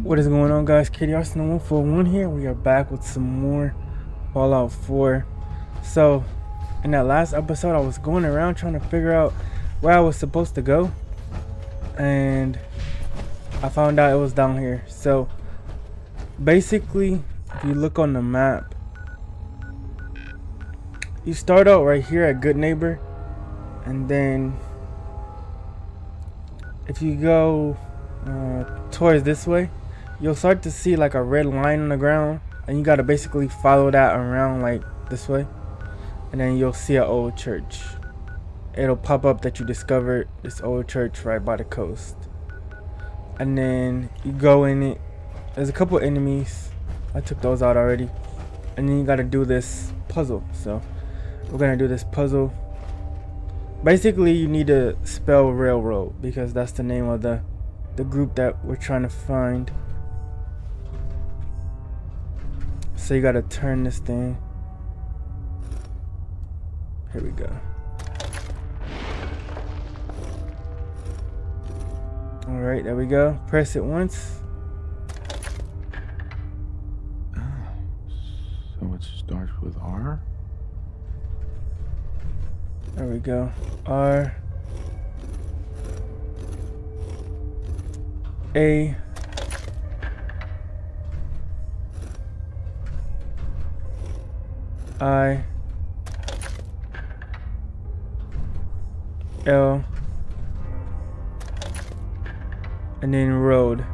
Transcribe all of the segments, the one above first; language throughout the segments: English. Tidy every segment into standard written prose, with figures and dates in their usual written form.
What is going on, guys? Kitty Arsenal 141 here. We are back with some more Fallout 4. So, in that last episode, I was going around trying to figure out where I was supposed to go, and I found out it was down here. So, basically, if you look on the map, you start out right here at Good Neighbor, and then if you go towards this way, you'll start to see like a red line on the ground, and you gotta basically follow that around like this way, and then you'll see an old church. It'll pop up that you discovered this old church right by the coast, and then you go in it. There's a couple enemies. I took those out already, and then you gotta do this puzzle. So we're gonna do this puzzle. Basically, you need to spell railroad because that's the name of the group that we're trying to find. So you gotta turn this thing. Here we go. Alright, there we go. Press it once. So it starts with R? There we go. R. A. I. L. And then road.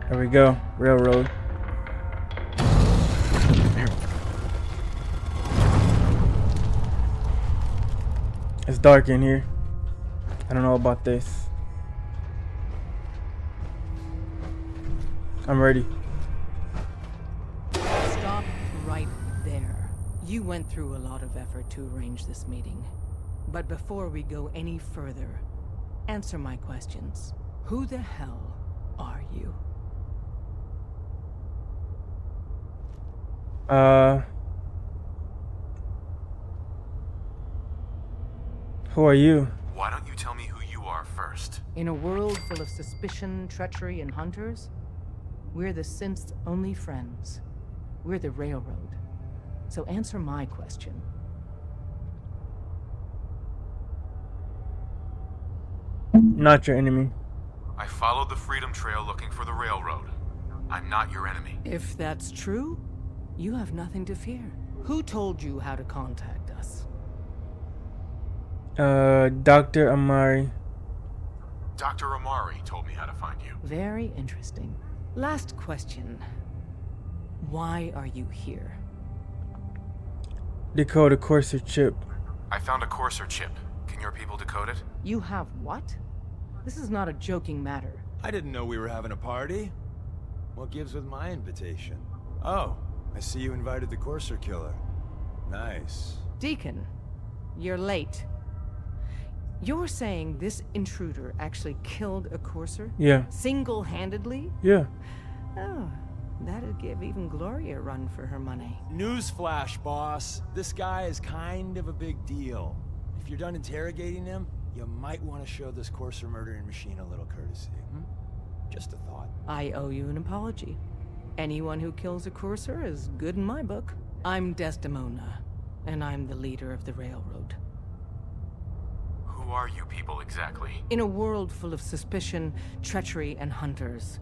There we go, railroad. It's dark in here. I don't know about this. I'm ready. Stop right there. You went through a lot of effort to arrange this meeting. But before we go any further, answer my questions. Who the hell are you? Who are you? Why don't you tell me who you are first? In a world full of suspicion, treachery, and hunters, we're the synth's only friends. We're the Railroad. So answer my question. Not your enemy. I followed the Freedom Trail looking for the Railroad. I'm not your enemy. If that's true, you have nothing to fear. Who told you how to contact us? Dr. Amari. Dr. Amari told me how to find you. Very interesting. Last question. Why are you here? Decode a Courser chip. I found a Courser chip. Can your people decode it? You have what? This is not a joking matter. I didn't know we were having a party. What gives with my invitation? Oh, I see you invited the Courser killer. Nice. Deacon, you're late. You're saying this intruder actually killed a Courser? Yeah. Single-handedly? Yeah. Oh, that'd give even Gloria a run for her money. Newsflash, boss. This guy is kind of a big deal. If you're done interrogating him, you might want to show this Courser murdering machine a little courtesy. Just a thought. I owe you an apology. Anyone who kills a Courser is good in my book. I'm Desdemona, and I'm the leader of the Railroad. Who are you people exactly? In a world full of suspicion, treachery, and hunters,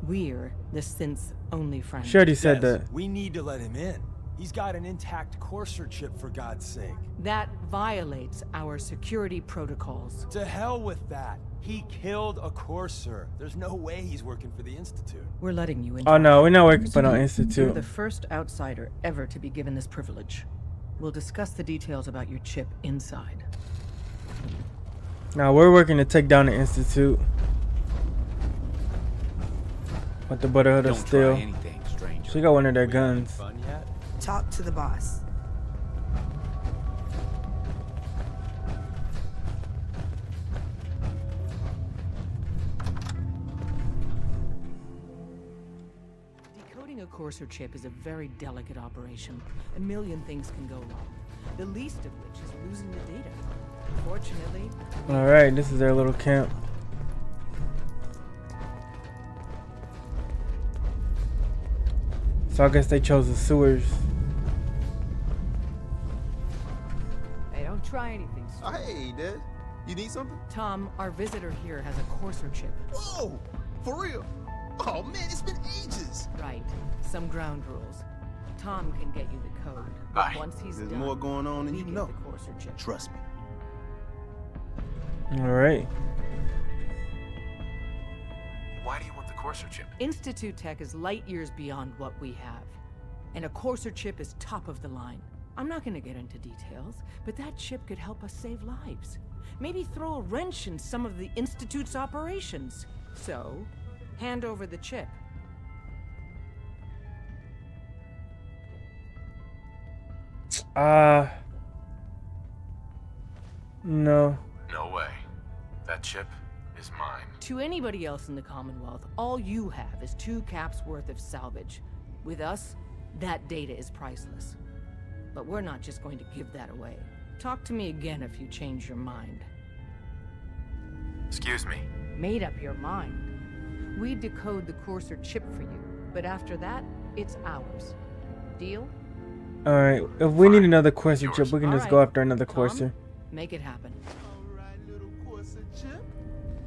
we're the synth's only friend. She already said Yes, that. we need to let him in. He's got an intact Courser chip, for God's sake. That violates our security protocols. To hell with that. He killed a Courser. There's no way he's working for the Institute. We're letting you into Oh no, we're not working our for no You're institute. the first outsider ever to be given this privilege. We'll discuss the details about your chip inside. Now we're working to take down the institute. But the Brotherhood of Don't try Steel. anything, stranger. She got one of their guns. Fun yet? Talk to the boss. Decoding a Courser chip is a very delicate operation. A million things can go wrong. The least of which is losing the data. Fortunately, Alright, this is their little camp. So I guess they chose the sewers. hey, don't try anything. Oh, hey, Dad. You need something? Tom, our visitor here has a Courser chip. Whoa! For real? Oh, man, it's been ages. Right. Some ground rules. Tom can get you the code. But Aye. once he's There's done, more going on than we you get know. the Courser chip. Trust me. Alright. Why do you want the Courser chip? Institute tech is light years beyond what we have. And a Courser chip is top of the line. I'm not gonna get into details, but that chip could help us save lives. Maybe throw a wrench in some of the Institute's operations. So, hand over the chip. No. No way. That chip is mine. To anybody else in the Commonwealth, all you have is 2 caps worth of salvage. With us, that data is priceless. But we're not just going to give that away. Talk to me again if you change your mind. Excuse me. Made up your mind. We decode the Courser chip for you, but after that, it's ours. Deal? Alright, if we need Fine. another Courser Yours. chip, we can just Alright. go after another Tom? Courser. Make it happen. All right, little Courser chip.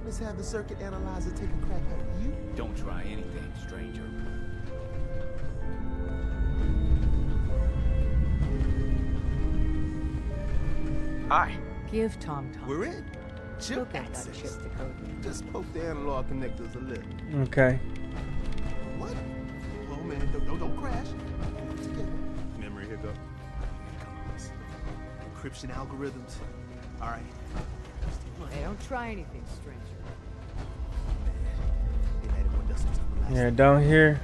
Let's have the circuit analyzer take a crack at you. Don't try anything, stranger. Hi. Give Tom time. We're in. Go Chip get that access. chip decoded. Just poke the analog connectors a little. Okay. What? Oh, man, don't crash. Put it together. Memory hiccup. Here it comes. Encryption algorithms. All right. Hey, don't try anything, stranger. They had it when Dustin was on the last Yeah, down here.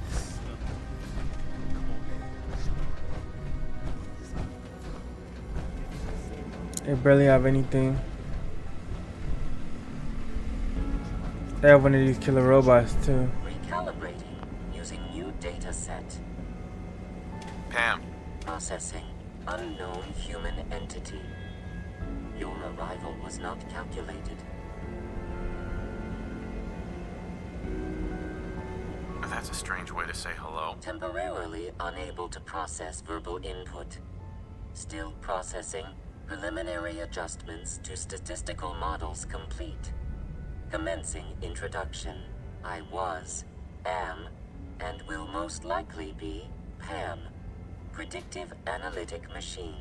They barely have anything. They have one of these killer robots too. Recalibrating using new data set. Pam. Processing unknown human entity. Your arrival was not calculated. That's a strange way to say hello. Temporarily unable to process verbal input. Still processing. Preliminary adjustments to statistical models complete. Commencing introduction. I was, am, and will most likely be Pam. Predictive analytic machine.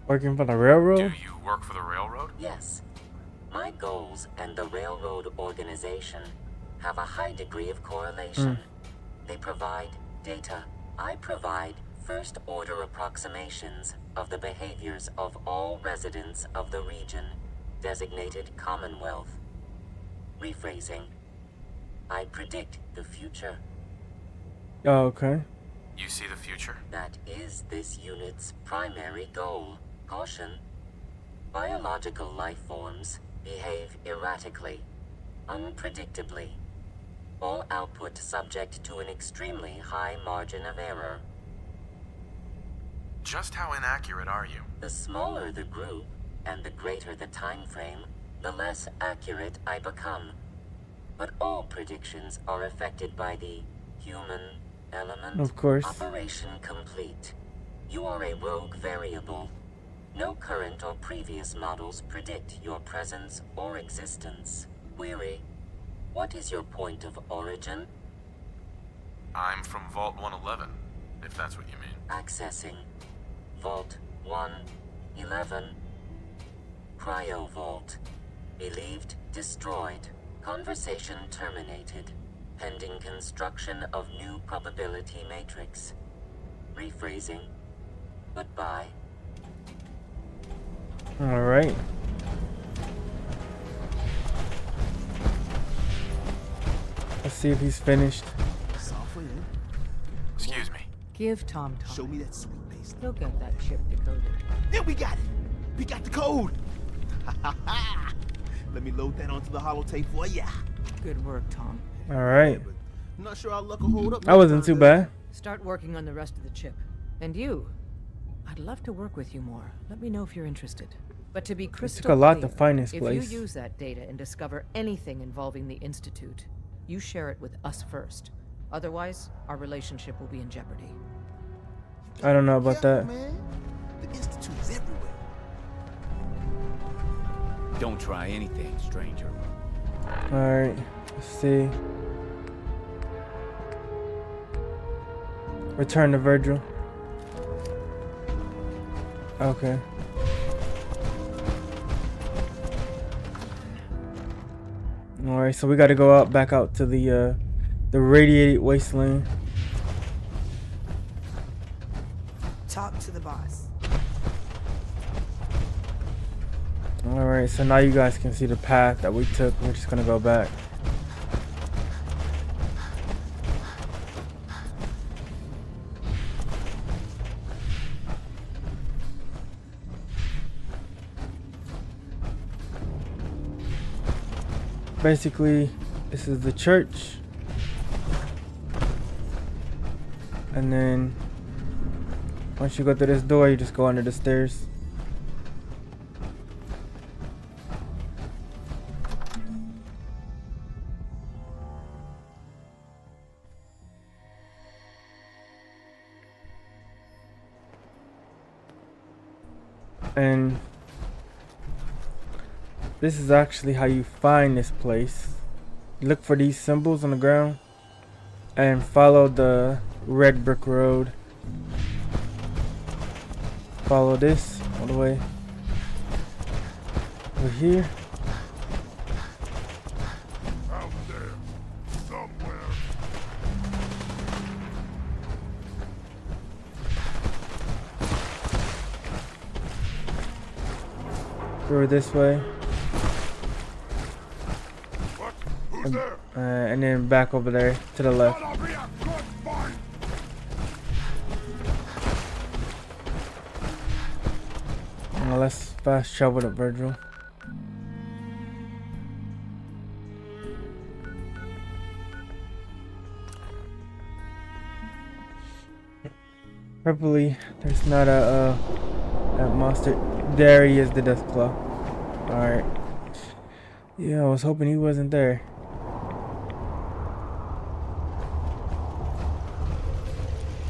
Working for the Do railroad? you work for the railroad? Yes. My goals and the railroad organization have a high degree of correlation. They provide data. I provide first-order approximations of the behaviors of all residents of the region, designated Commonwealth. Rephrasing. I predict the future. Oh, okay. You see the future? That is this unit's primary goal. Caution. Biological life forms behave erratically, unpredictably. All output subject to an extremely high margin of error. Just how inaccurate are you? The smaller the group, and the greater the time frame, the less accurate I become. But all predictions are affected by the human element. Of course. Operation complete. You are a rogue variable. No current or previous models predict your presence or existence. Query. What is your point of origin? I'm from Vault 111, if that's what you mean. Accessing. Vault 111. Cryo Vault. Believed destroyed. Conversation terminated. Pending construction of new probability matrix. Rephrasing. Goodbye. All right. Let's see if he's finished. Software in. Excuse me. Give Tom Show time. me that sweet paste. He'll get that chip decoded. Yeah, we got it. We got the code. Let me load that onto the holotape for ya. Good work, Tom. All right. But I'm not sure our luck will hold up. That wasn't too bad. Start working on the rest of the chip. And you, I'd love to work with you more. Let me know if you're interested. But to be crystal took a lot to clear, find this if place. you use that data and discover anything involving the Institute, you share it with us first. Otherwise, our relationship will be in jeopardy. I don't know about Yeah, that. man. The Institute is everywhere. Don't try anything, stranger. All right. Let's see. Return to Virgil. Okay. All right, so we got to go out, back out to the radiated wasteland. Talk to the boss. All right, so now you guys can see the path that we took. We're just gonna go back. Basically, this is the church. And then once you go through this door, you just go under the stairs. And this is actually how you find this place. Look for these symbols on the ground and follow the red brick road. Follow this all the way over here. Out there, somewhere. Go this way. What? Who's there? And then back over there to the left. That'll be a good fight. Now let's fast travel to Virgil. Hopefully there's not a monster. There he is, the Deathclaw. Alright. Yeah, I was hoping he wasn't there.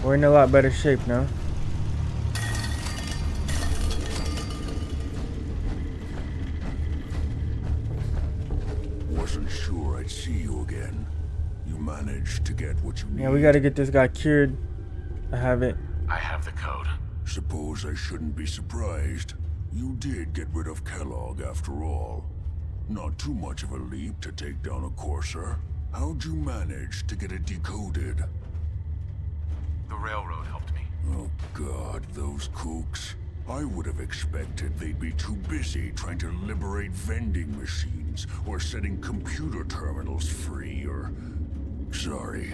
We're in a lot better shape now. Wasn't sure I'd see you again. You managed to get what you need. Yeah, we gotta get this guy cured. I have it. I have the code. Suppose I shouldn't be surprised. You did get rid of Kellogg after all. Not too much of a leap to take down a Courser. How'd you manage to get it decoded? The railroad helped me. Oh God, those kooks. I would have expected they'd be too busy trying to liberate vending machines or setting computer terminals free or... Sorry.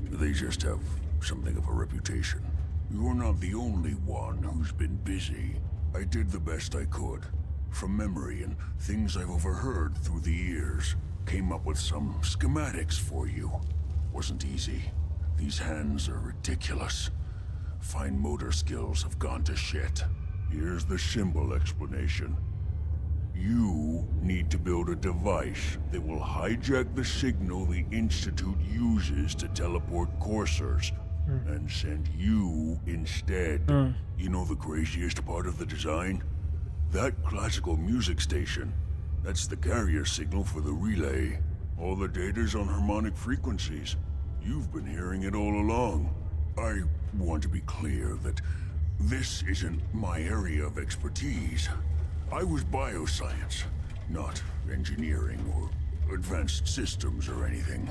They just have something of a reputation. You're not the only one who's been busy. I did the best I could. From memory and things I've overheard through the years. Came up with some schematics for you. Wasn't easy. These hands are ridiculous. Fine motor skills have gone to shit. Here's the symbol explanation. You need to build a device that will hijack the signal the Institute uses to teleport coursers and send you instead. You know the craziest part of the design? That classical music station. That's the carrier signal for the relay. All the data's on harmonic frequencies. You've been hearing it all along. I want to be clear that this isn't my area of expertise. I was bioscience, not engineering or advanced systems or anything.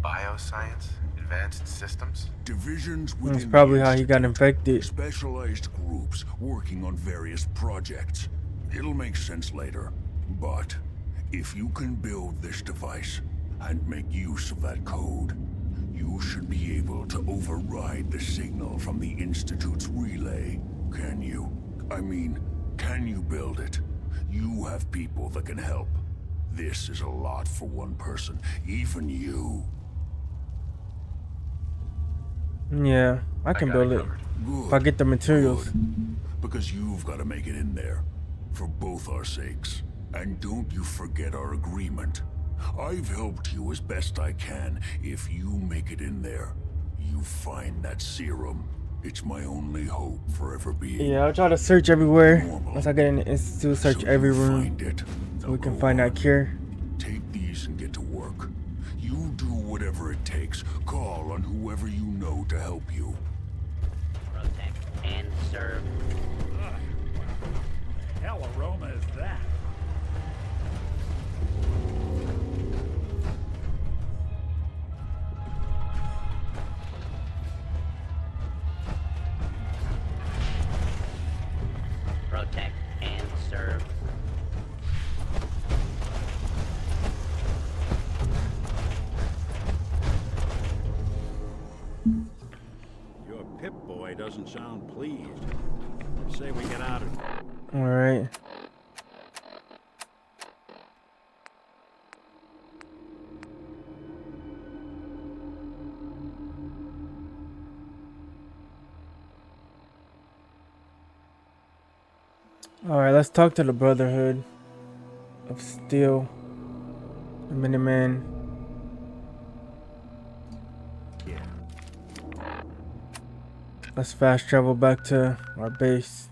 Bioscience? Advanced systems? Divisions within That's probably the how he got Institute, infected. Specialized groups working on various projects. It'll make sense later, but if you can build this device and make use of that code, you should be able to override the signal from the Institute's relay. Can you? I mean, can you build it? You have people that can help. This is a lot for one person, even you. Yeah, I can build it. Good. If I get the materials. Good. Because you've got to make it in there. For both our sakes. And don't you forget our agreement. I've helped you as best I can. If you make it in there, you find that serum. It's my only hope for ever being. Yeah, I'll try to search everywhere. normal. Once I get in the institute, search So every you room. find it. So Now we can go find that on. cure. Take these and get to work. You do whatever it takes. Call on whoever you know to help you. Protect and serve. What the hell aroma is that? Protect and serve. Your Pip-Boy doesn't sound pleased. Say we get out of here. Alright. Alright, let's talk to the Brotherhood of Steel. The Minutemen. Let's fast travel back to our base.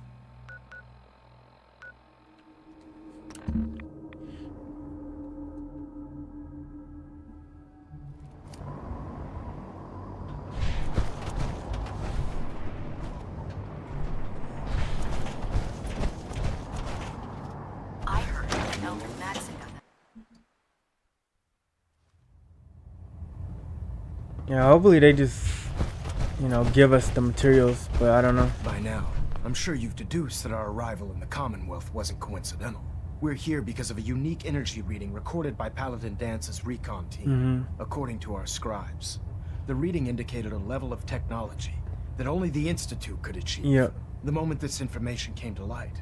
I heard Elder Madison got that. Yeah, hopefully they just, give us the materials, but I don't know. By now, I'm sure you've deduced that our arrival in the Commonwealth wasn't coincidental. We're here because of a unique energy reading recorded by Paladin Dance's recon team. According to our scribes, the reading indicated a level of technology that only the Institute could achieve. Yep. The moment this information came to light,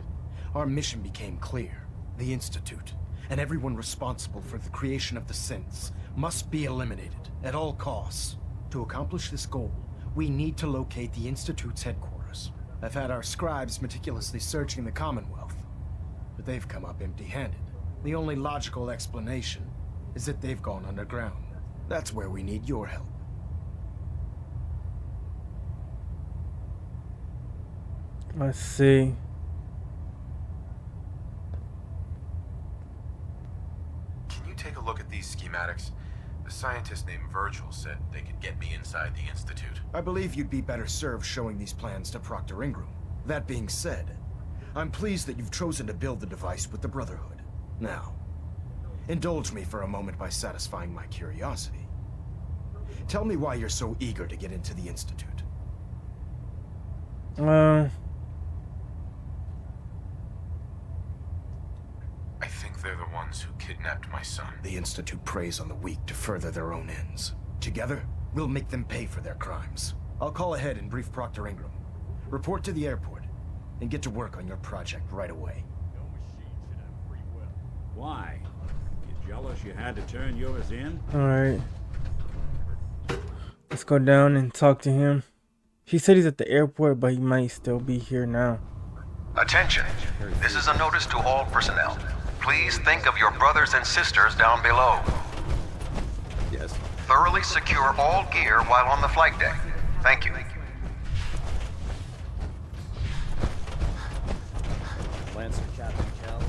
our mission became clear. The Institute, and everyone responsible for the creation of the synths, must be eliminated at all costs. To accomplish this goal, we need to locate the Institute's headquarters. I've had our scribes meticulously searching the Commonwealth, but they've come up empty-handed. The only logical explanation is that they've gone underground. That's where we need your help. Let's see. Can you take a look at these schematics? The scientist named Virgil said they could get me inside the Institute. I believe you'd be better served showing these plans to Proctor Ingram. That being said, I'm pleased that you've chosen to build the device with the Brotherhood. Now, indulge me for a moment by satisfying my curiosity. Tell me why you're so eager to get into the Institute. I think they're the ones who kidnapped my son. The Institute preys on the weak to further their own ends. Together, we'll make them pay for their crimes. I'll call ahead and brief Proctor Ingram. Report to the airport, and get to work on your project right away. No machine should have free will. Why? You jealous you had to turn yours in? Alright. Let's go down and talk to him. He said he's at the airport, but he might still be here now. Attention. This is a notice to all personnel. Please think of your brothers and sisters down below. Yes. Thoroughly secure all gear while on the flight deck. Thank you. Lancer Captain Kells.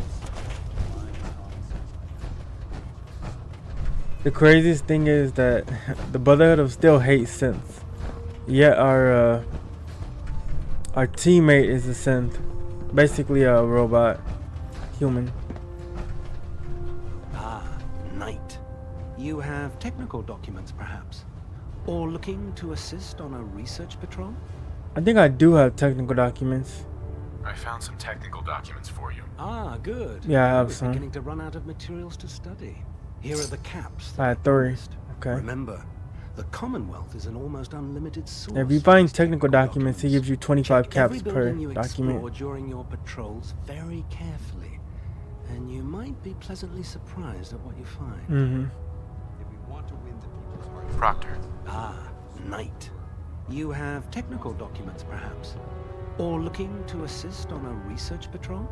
The craziest thing is that the Brotherhood of Steel hates synths. Yet our teammate is a synth. Basically a robot. Human. Ah, Knight. You have technical documents, perhaps? Or looking to assist on a research patrol? I think I do have technical documents. I found some technical documents for you. Ah, good. Yeah, I have We're some. beginning to run out of materials to study. Here are the caps. I had 3. Okay. Remember, the Commonwealth is an almost unlimited source. If you find technical documents, he gives you 25 caps per building you document. explore during your patrols very carefully, and you might be pleasantly surprised at what you find. Mm-hmm. If we want to win the people's hearts... Proctor. Ah, Knight. You have technical documents, perhaps? Or looking to assist on a research patrol?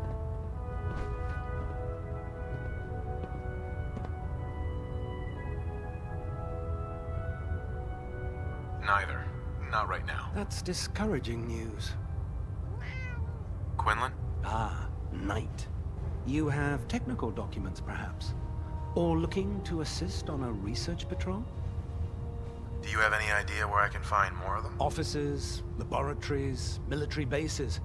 Neither. Not right now. That's discouraging news. Quinlan? Ah, Knight. You have technical documents, perhaps? Or looking to assist on a research patrol? Do you have any idea where I can find more of them? Offices, laboratories, military bases.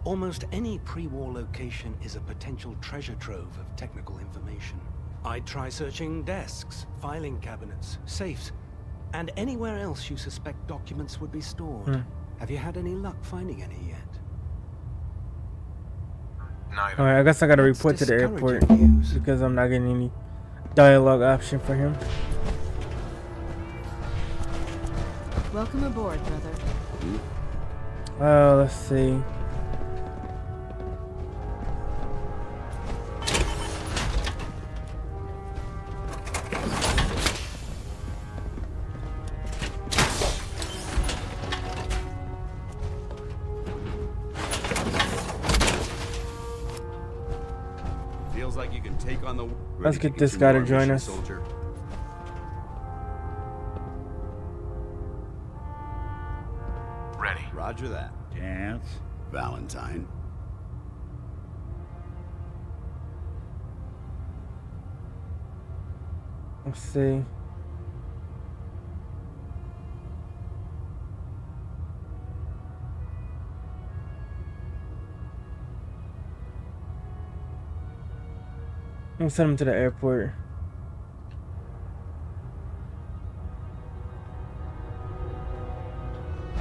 Almost any pre-war location is a potential treasure trove of technical information. I'd try searching desks, filing cabinets, safes, and anywhere else you suspect documents would be stored. Have you had any luck finding any yet? Neither. Alright, I guess I gotta report to the airport because I'm not getting any dialogue option for him. Welcome aboard, brother. Let's see. Feels like you can take on the... Let's get this guy to join us. Soldier. Ready. Roger that. Dance. Valentine. Let's see. I'm send him to the airport.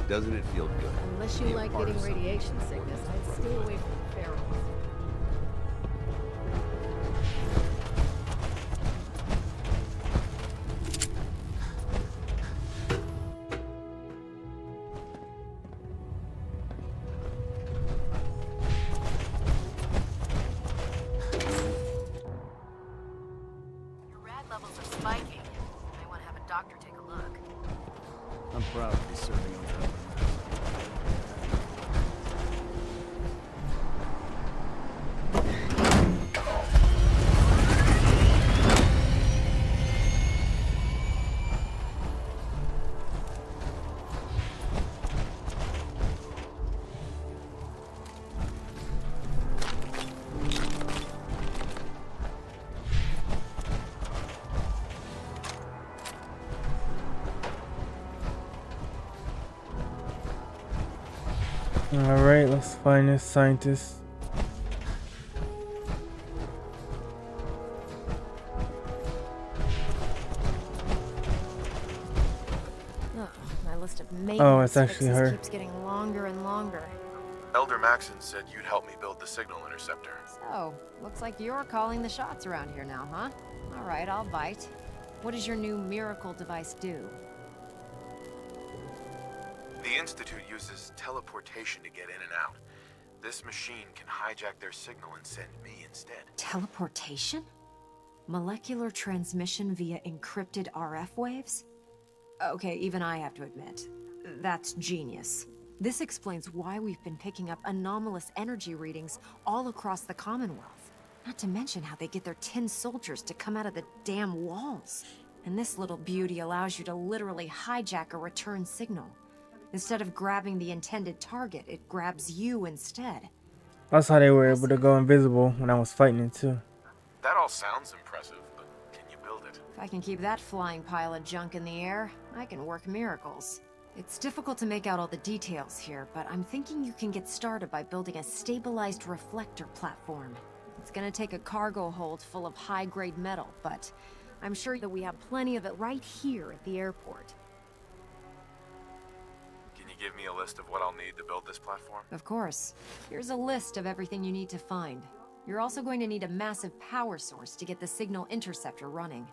Doesn't it feel good? Unless you like getting radiation sickness, I'd stay away from ferals. Your rad levels are spiking. You may want to have a doctor take a look. I'm proud to be serving under other. Alright, let's find this scientist. Oh, my list of Oh, it's maintenance actually fixes her. keeps getting longer and longer. Elder Maxon said you'd help me build the signal interceptor. So, looks like you're calling the shots around here now, huh? All right, I'll bite. What does your new miracle device do? The Institute uses teleportation to get in and out. This machine can hijack their signal and send me instead. Teleportation? Molecular transmission via encrypted RF waves? Okay, even I have to admit, that's genius. This explains why we've been picking up anomalous energy readings all across the Commonwealth. Not to mention how they get their tin soldiers to come out of the damn walls. And this little beauty allows you to literally hijack a return signal. Instead of grabbing the intended target, it grabs you instead. That's how they were able to go invisible when I was fighting it too. That all sounds impressive, but can you build it? I can keep that flying pile of junk in the air, I can work miracles. It's difficult to make out all the details here, but I'm thinking you can get started by building a stabilized reflector platform. It's gonna take a cargo hold full of high-grade metal, but I'm sure that we have plenty of it right here at the airport. Can you give me a list of what I'll need to build this platform? Of course. Here's a list of everything you need to find. You're also going to need a massive power source to get the signal interceptor running.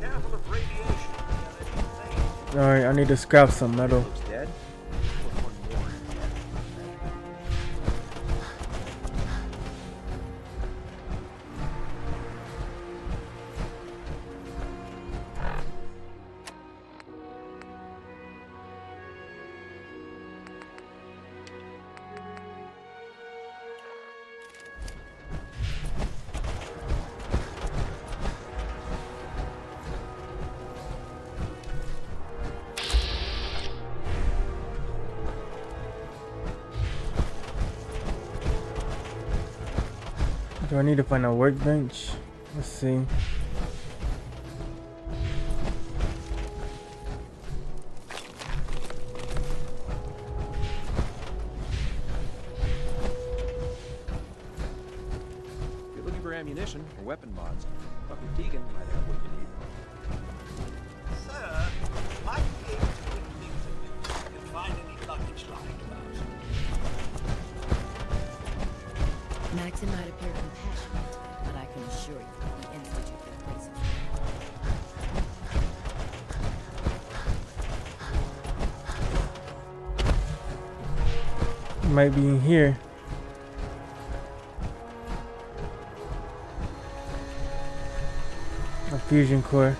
Careful of radiation. Alright, I need to scrap some metal. Looks dead. Do I need to find a workbench? Let's see. If you're looking for ammunition or weapon mods, Dr. Deegan might have what you need. Sir, might be able to bring things if you can find any luggage lying about. Maxon might appear compassionate, but I can assure you that the Institute that places Might be in here. A fusion core.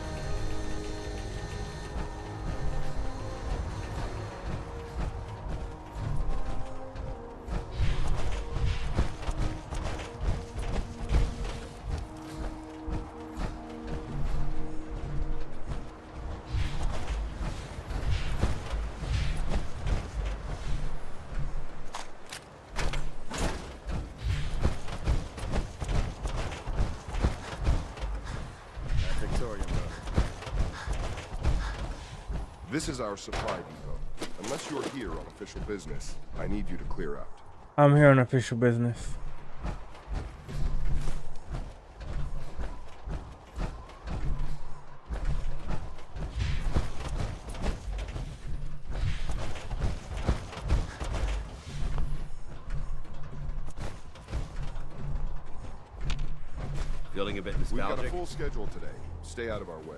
This is our supply depot. Unless you're here on official business, I need you to clear out. I'm here on official business. Feeling a bit We've got a nostalgic? full schedule today. Stay out of our way.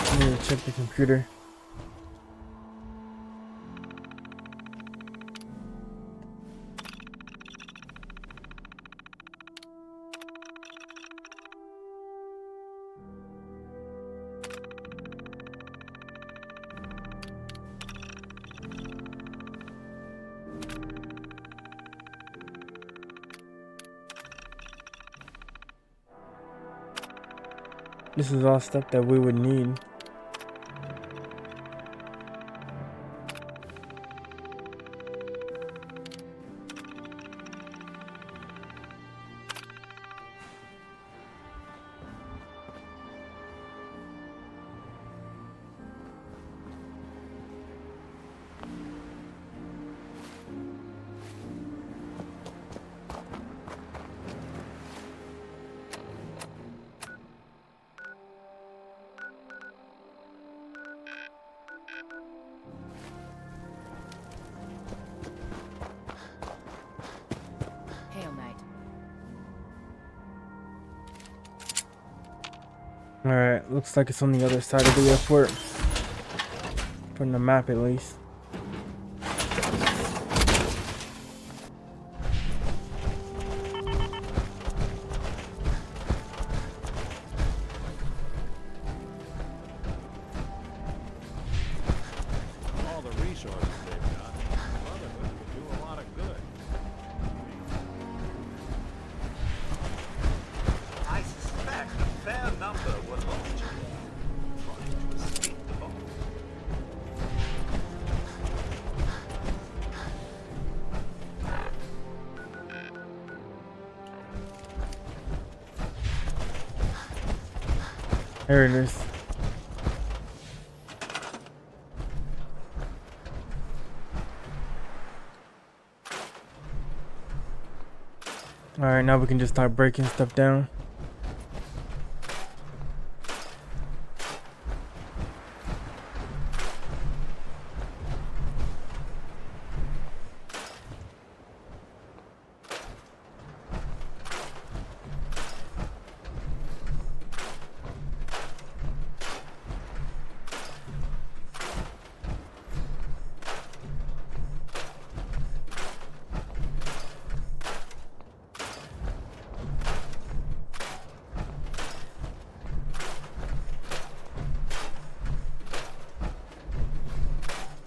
I need to check the computer. This is all stuff that we would need. Hail, Knight. Alright, looks like it's on the other side of the airport. From the map at least. All the resources they've got, Brotherhood could do a lot of good. I suspect a fair number were lost trying to escape the bomb. There it is. Alright, now we can just start breaking stuff down.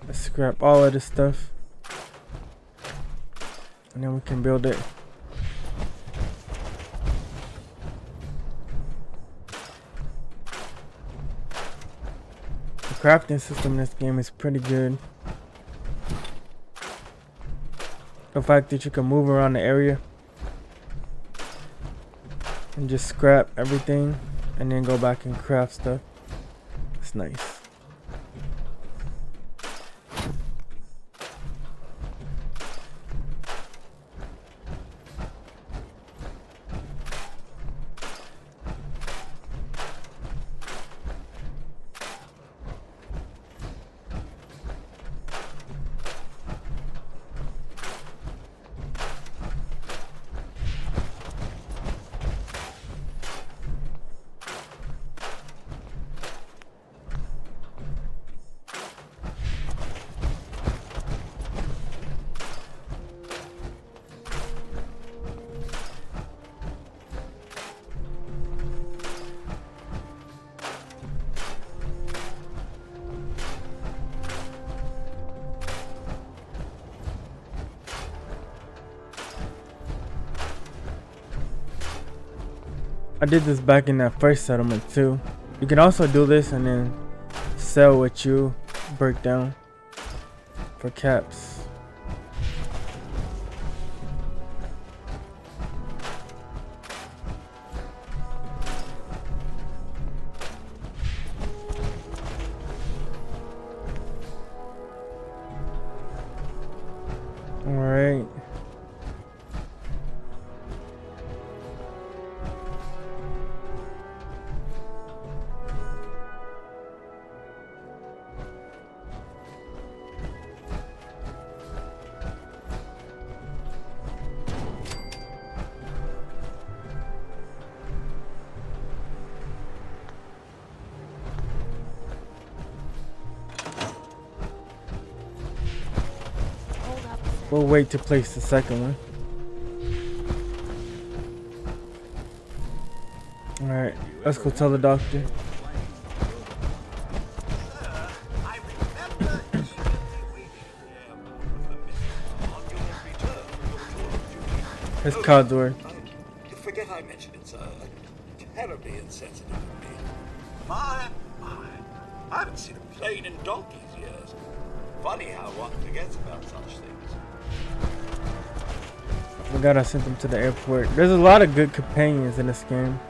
Let's scrap all of this stuff. And then we can build it. The crafting system in this game is pretty good. The fact that you can move around the area and just scrap everything and then go back and craft stuff. It's nice. I did this back in that first settlement too. You can also do this and then sell what you break down for caps. All right. We'll wait to place the second one. Alright, let's go tell the doctor. His cards were. Forget I mentioned it, sir. Terribly insensitive of me. My. I haven't seen a plane in donkey's years. Funny how one forgets about such things. Forgot I sent them to the airport. There's a lot of good companions in this game.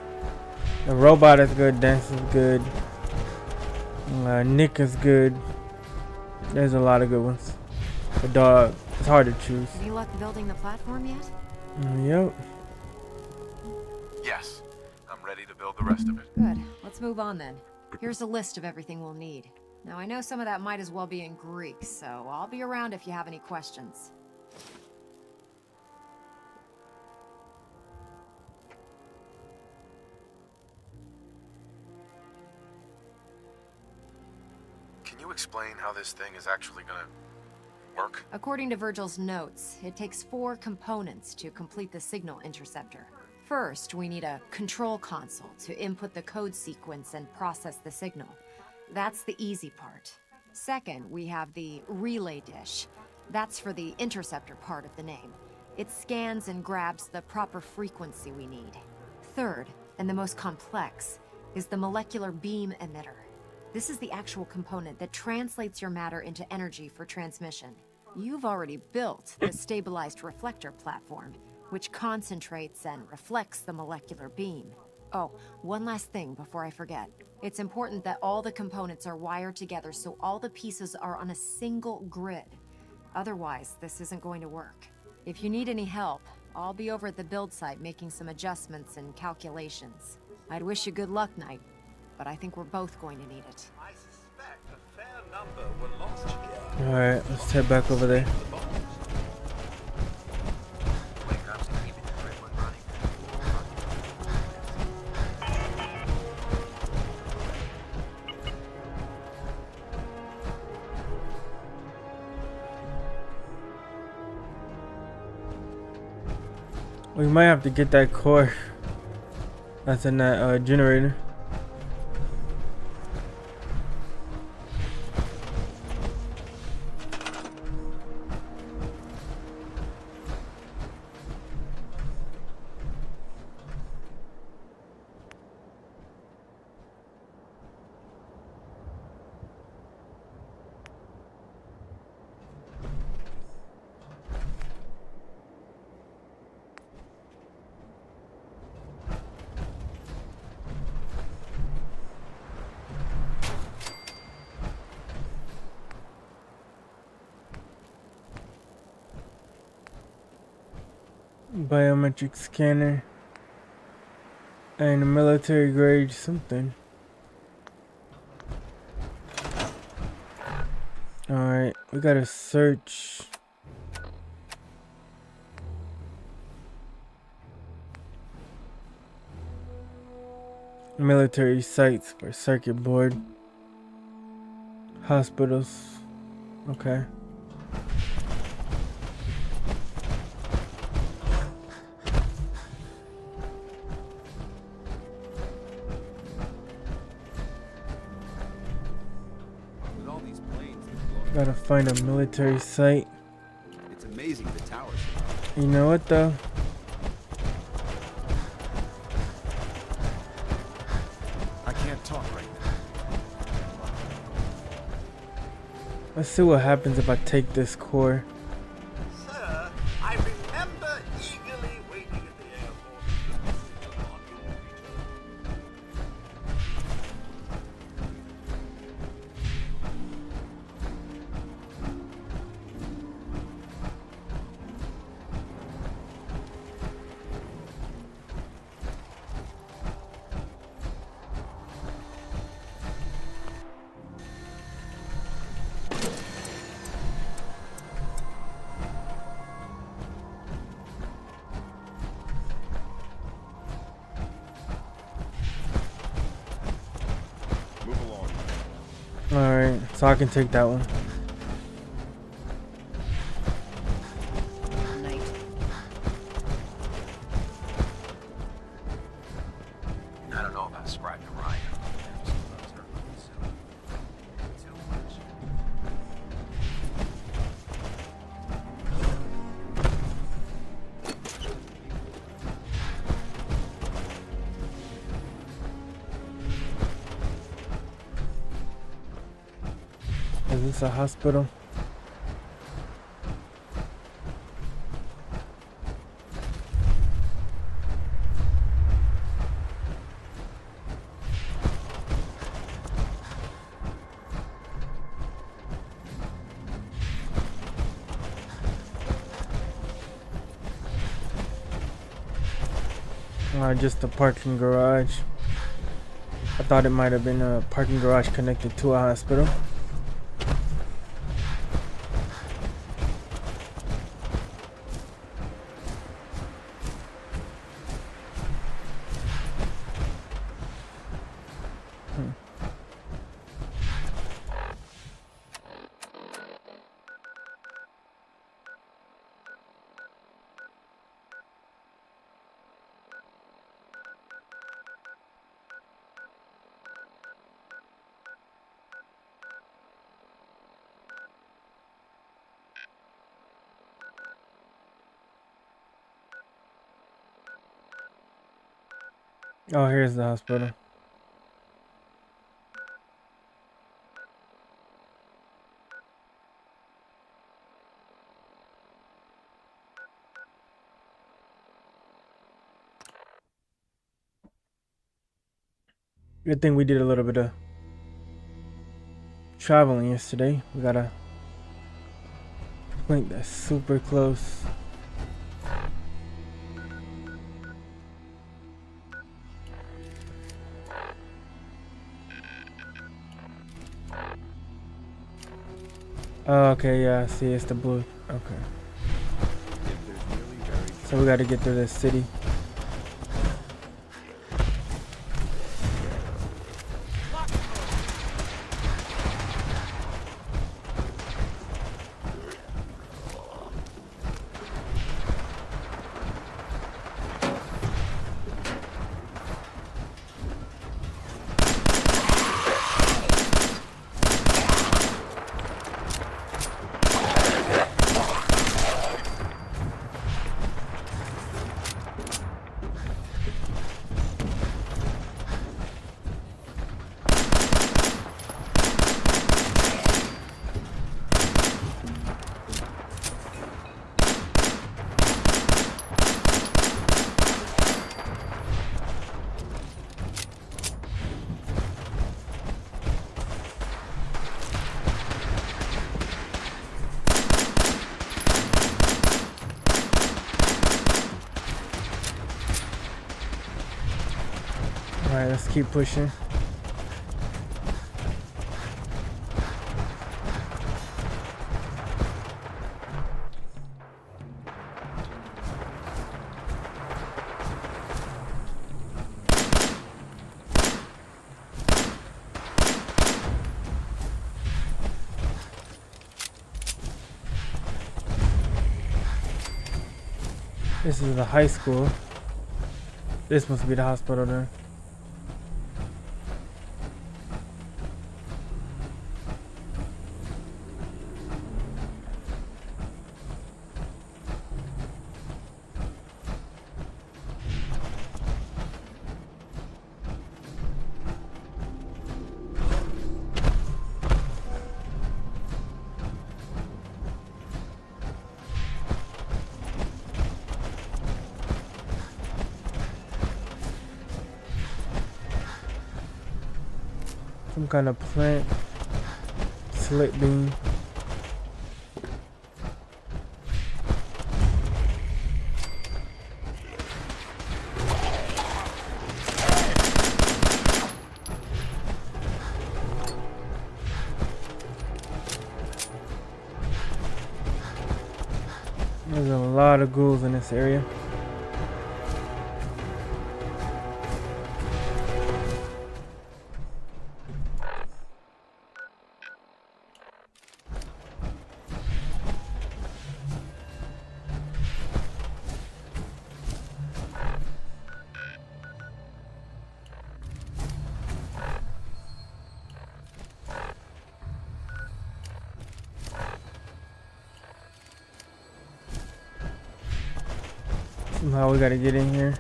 The robot is good, Dance is good, Nick is good. There's a lot of good ones. The dog, it's hard to choose. Any luck building the platform yet? Yep. Yes, I'm ready to build the rest of it. Good. Let's move on then. Here's a list of everything we'll need. Now I know some of that might as well be in Greek, so I'll be around if you have any questions. Can you explain how this thing is actually gonna work? According to Virgil's notes, it takes 4 components to complete the signal interceptor. First, we need a control console to input the code sequence and process the signal. That's the easy part. Second, we have the relay dish. That's for the interceptor part of the name. It scans and grabs the proper frequency we need. Third, and the most complex, is the molecular beam emitter. This is the actual component that translates your matter into energy for transmission. You've already built the stabilized reflector platform, which concentrates and reflects the molecular beam. Oh, one last thing before I forget. It's important that all the components are wired together so all the pieces are on a single grid. Otherwise, this isn't going to work. If you need any help, I'll be over at the build site making some adjustments and calculations. I'd wish you good luck, Knight, but I think we're both going to need it. I suspect a fair number were lost here. Alright, let's head back over there. We might have to get that core that's in that generator. Biometric scanner and a military grade something. Alright, we gotta search. Military sites for circuit board. Hospitals. Okay. Gotta find a military site. It's amazing the towers. You know what though? I can't talk right now. Let's see what happens if I take this core. Sir, I remember eagerly waiting at the airport. Alright, so I can take that one. I don't know about scribing Ryan. Is this a hospital? Just a parking garage. I thought it might have been a parking garage connected to a hospital. Oh, here's the hospital. Good thing we did a little bit of traveling yesterday. We got a point that's super close. Oh, okay, yeah, I see, it's the blue. Okay. So we gotta get through this city. Alright, let's keep pushing. This is the high school. This must be the hospital then. Some kind of plant, slit beam. There's a lot of ghouls in this area. Somehow we gotta get in here.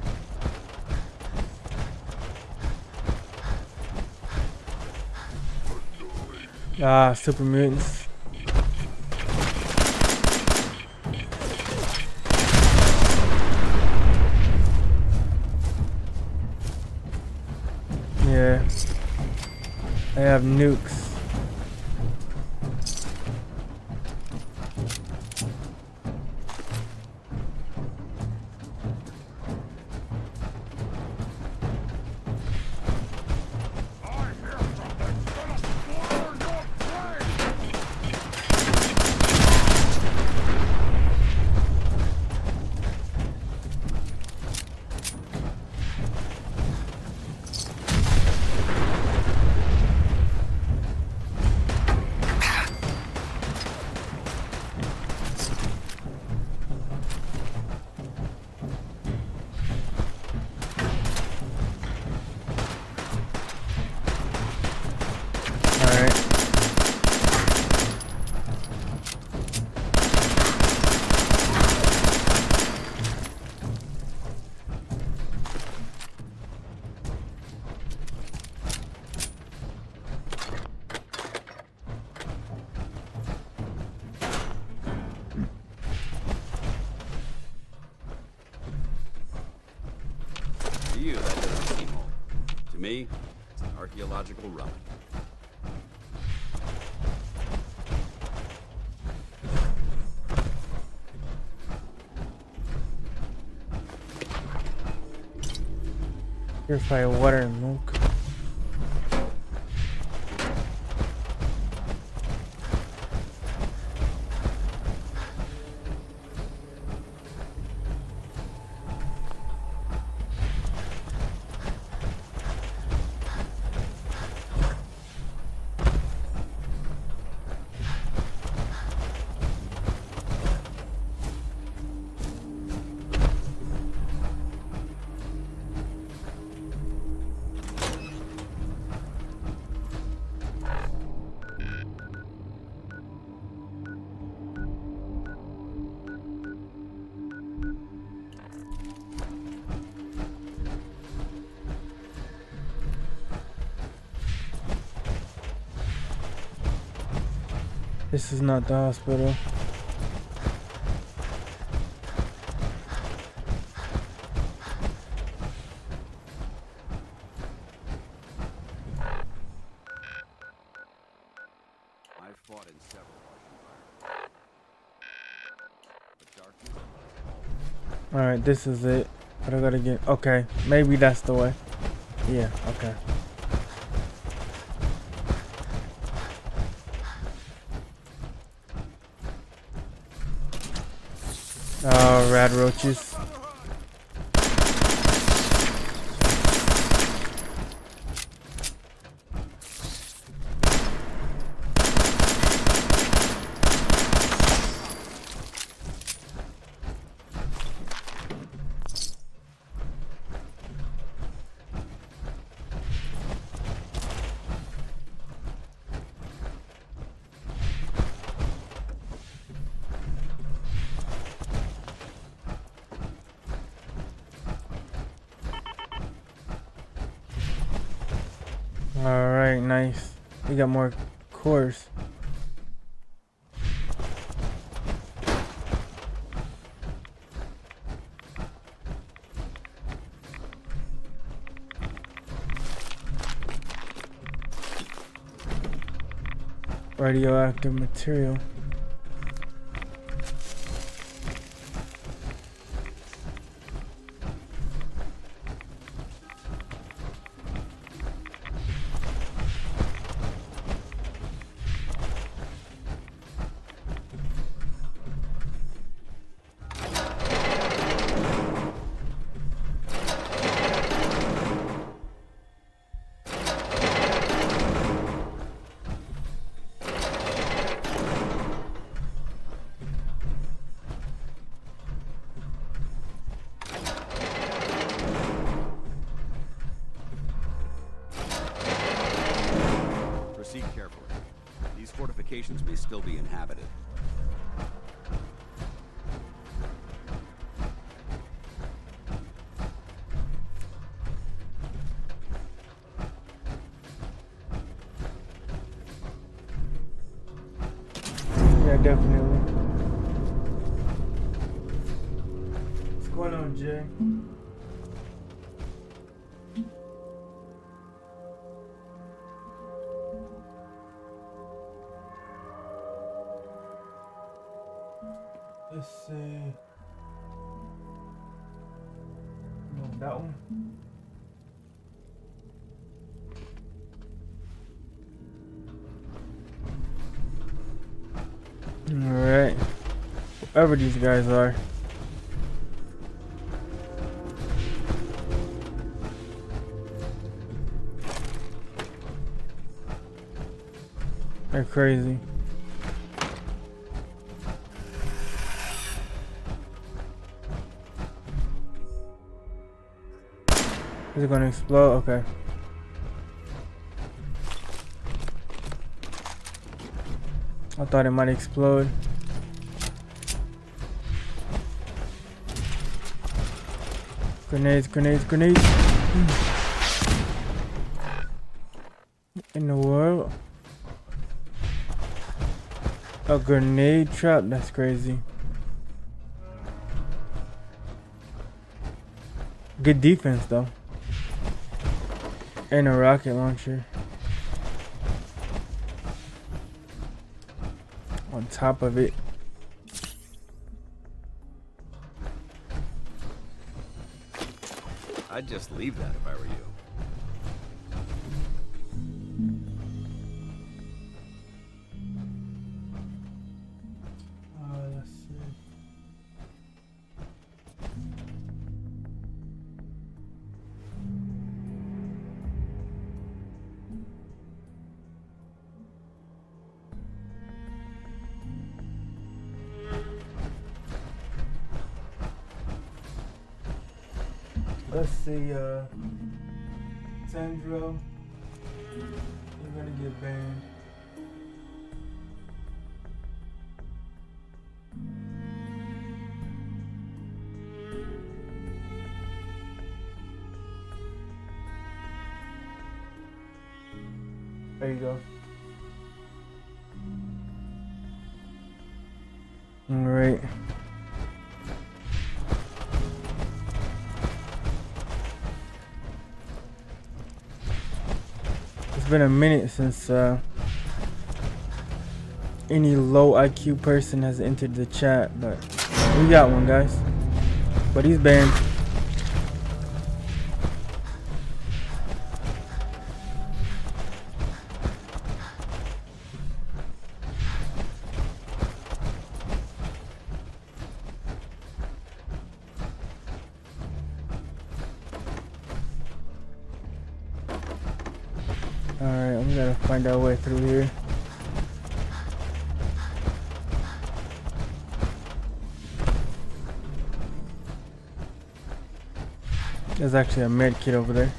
Ah, super mutants. Yeah. They have nukes. archaeological relic. Purify water and milk. This is not the hospital. I've fought in several harsh environments. Alright, this is it. But I gotta get... Okay, maybe that's the way. Yeah, okay. Oh, rad roaches. Alright, nice. We got more cores. Radioactive material. Proceed carefully. These fortifications may still be inhabited. Yeah, definitely. What's going on, Jay? Let's see. No, that one. Alright. Whoever these guys are. They're crazy. Is it gonna explode? Okay. I thought it might explode. Grenades, grenades, grenades. In the world? A grenade trap? That's crazy. Good defense though. And a rocket launcher. On top of it. I'd just leave that if I were you. Let's see. Let's see, Sandro, you're gonna get banned. There you go. All right. It's been a minute since any low IQ person has entered the chat, but we got one, guys. But he's banned. Alright, I'm gonna find our way through here. There's actually a med kit over there.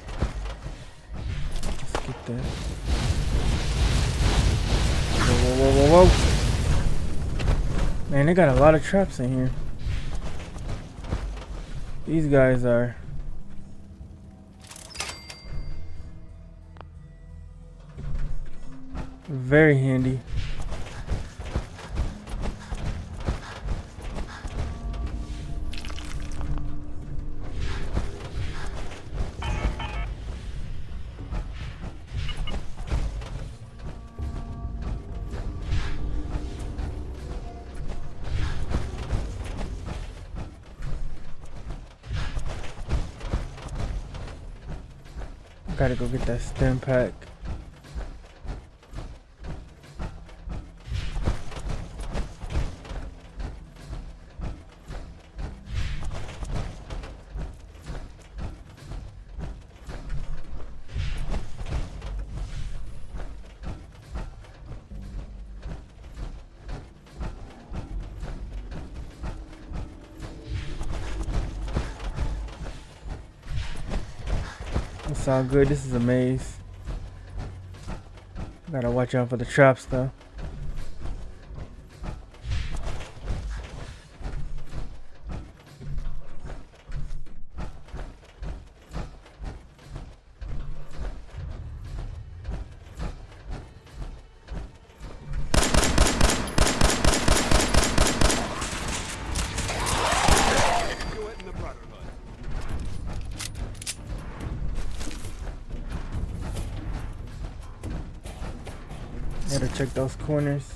Let's get that. Whoa, whoa, whoa, whoa, whoa. Man, they got a lot of traps in here. These guys are very handy. Gotta go get that stem pack. It's all good. This is a maze. Gotta watch out for the traps though. Gotta check those corners.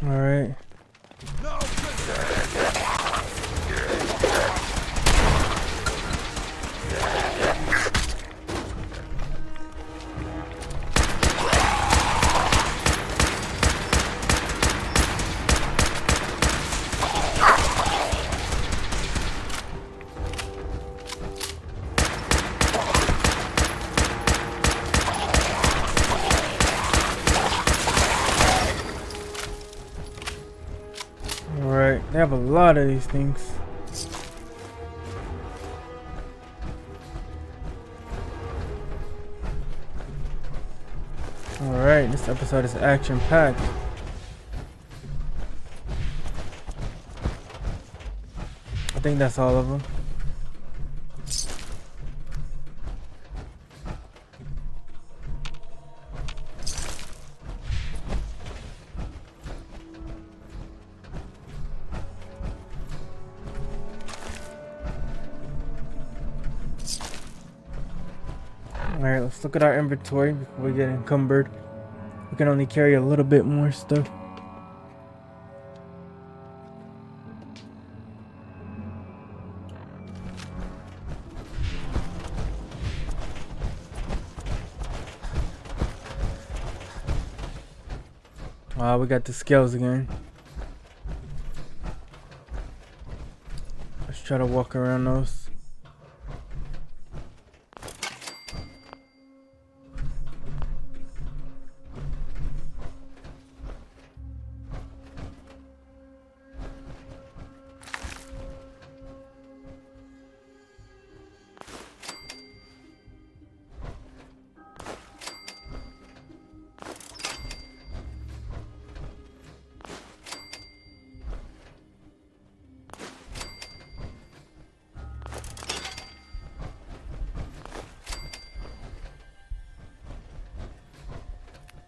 All right. have a lot of these things. Alright, this episode is action-packed. I think that's all of them. Alright, let's look at our inventory before we get encumbered. We can only carry a little bit more stuff. We got the scales again. Let's try to walk around those.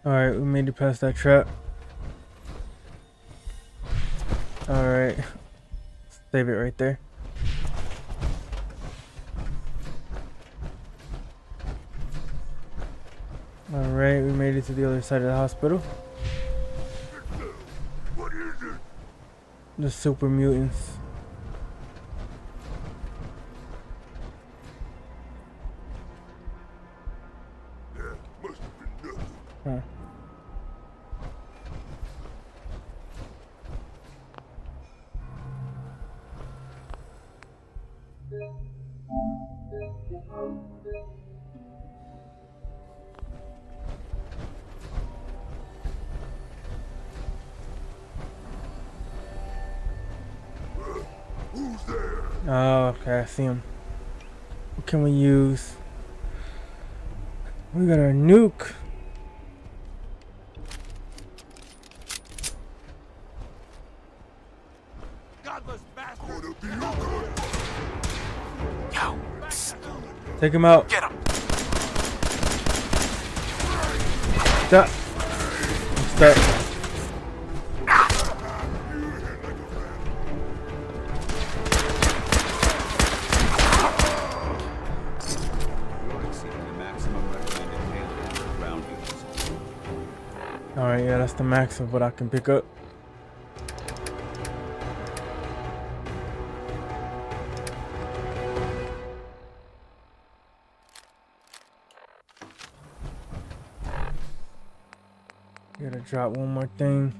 Alright, we made it past that trap. Alright. Save it right there. Alright, we made it to the other side of the hospital. What is it? The super mutants. That must have been nothing. Huh. Who's there? Oh, okay, I see him. What can we use? We got our nuke. Godless bastard! Take him out. Get him! Stop. Stop. Alright, yeah, that's the max of what I can pick up. Gotta drop one more thing.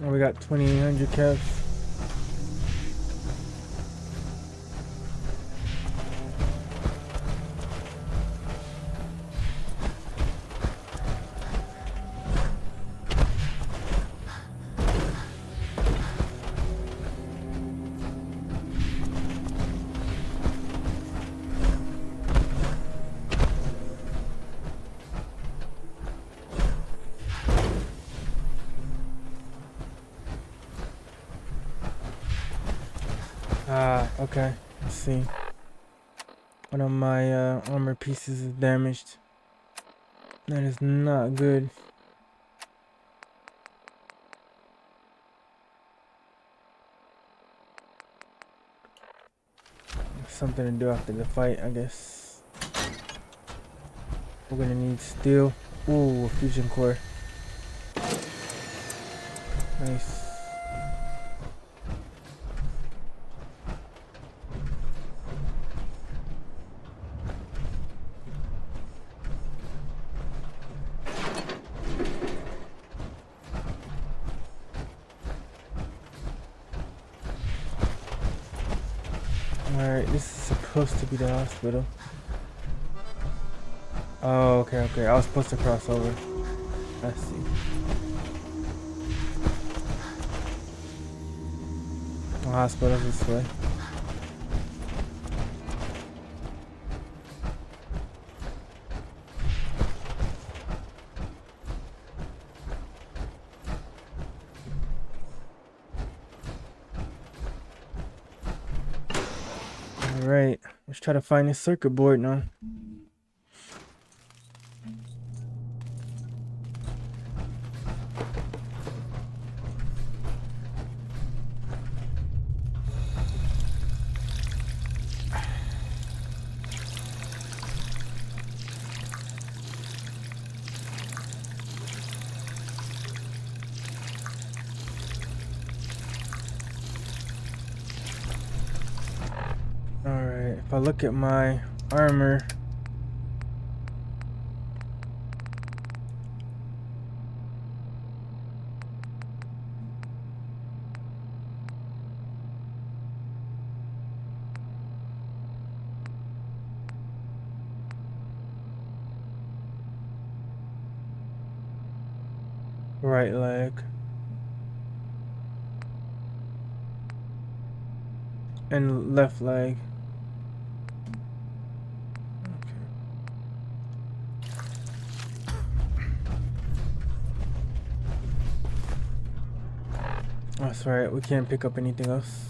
And we got 2,800 caps. Okay, let's see. One of my armor pieces is damaged. That is not good. Something to do after the fight, I guess. We're gonna need steel. Ooh, a fusion core. Nice. Alright, this is supposed to be the hospital. Oh, okay, okay. I was supposed to cross over. I see. The hospital's this way. Alright, let's try to find this circuit board now. Alright, if I look at my armor, right leg, and left leg. That's right, we can't pick up anything else.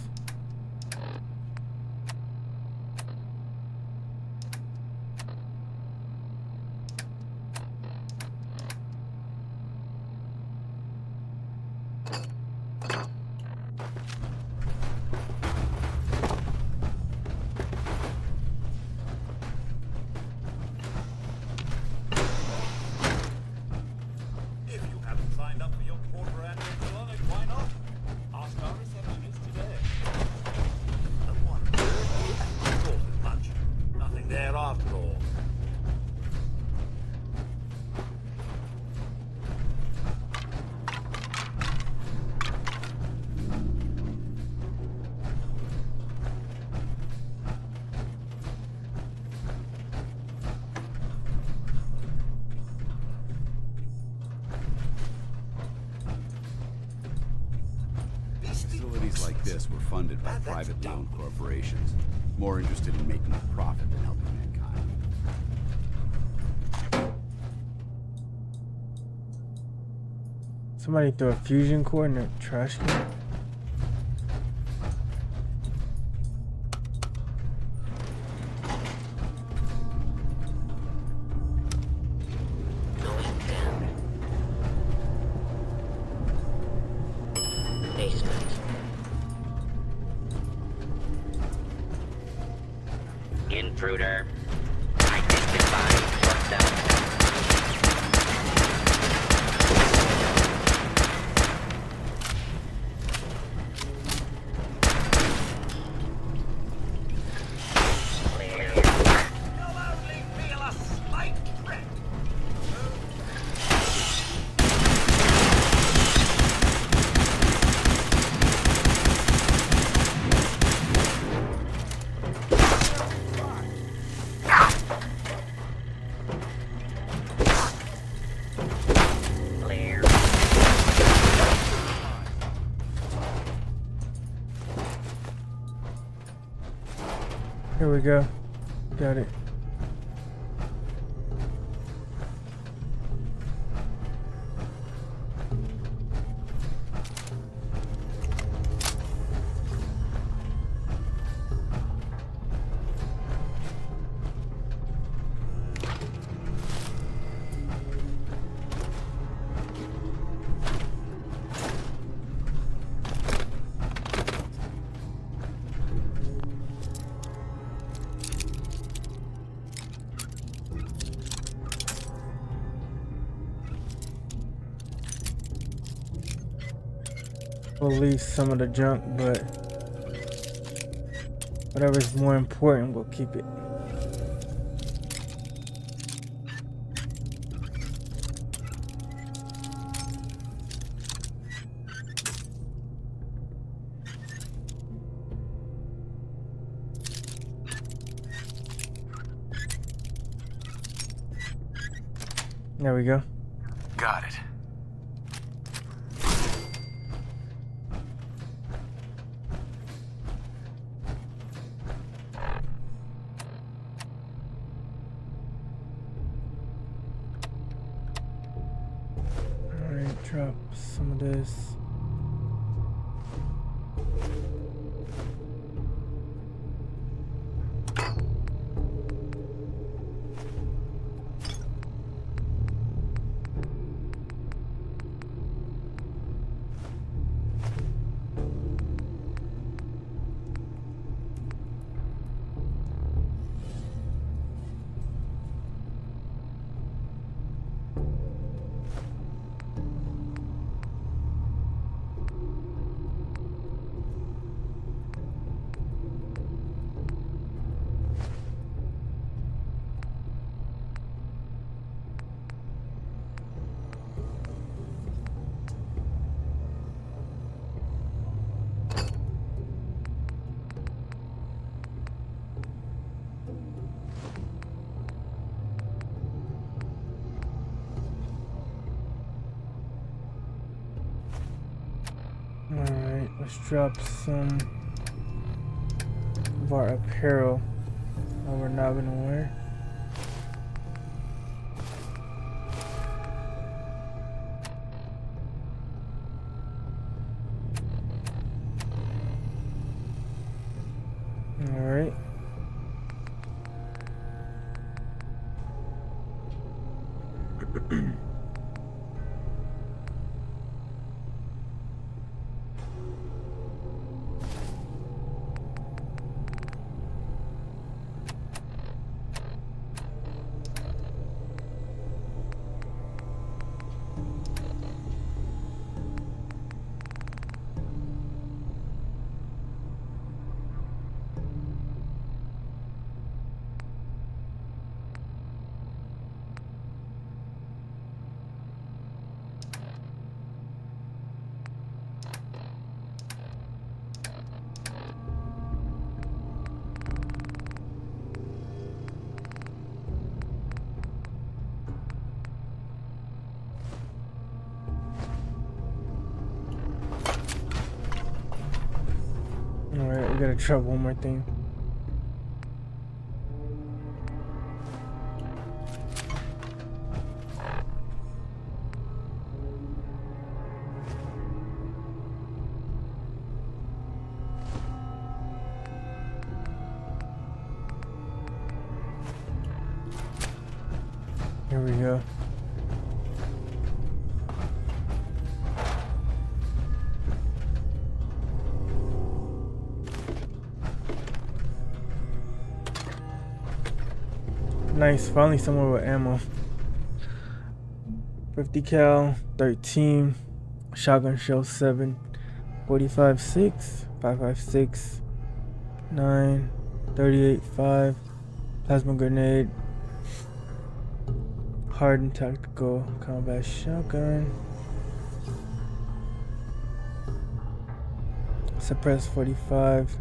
If you haven't signed up for your quarter annual tonic, why not? Ask our receptionist today. The one dirty and distorted bunch. Nothing there after all. Facilities like this were funded by privately owned corporations, more interested in making a profit than helping mankind. Somebody threw a fusion core in the trash can. Intruder. Identify yourself. Here we go. Got it. We'll leave some of the junk, but whatever's more important, we'll keep it. There we go. Got it. Alright, drop some of this. Alright, let's drop some of our apparel that we're not gonna wear. Alright. Alright, we gotta try one more thing. Here we go. Nice, finally somewhere with ammo. 50 cal, 13, shotgun shell 7, 45 6, 5.56, 9, 38 5, plasma grenade, hardened tactical combat shotgun, suppress 45.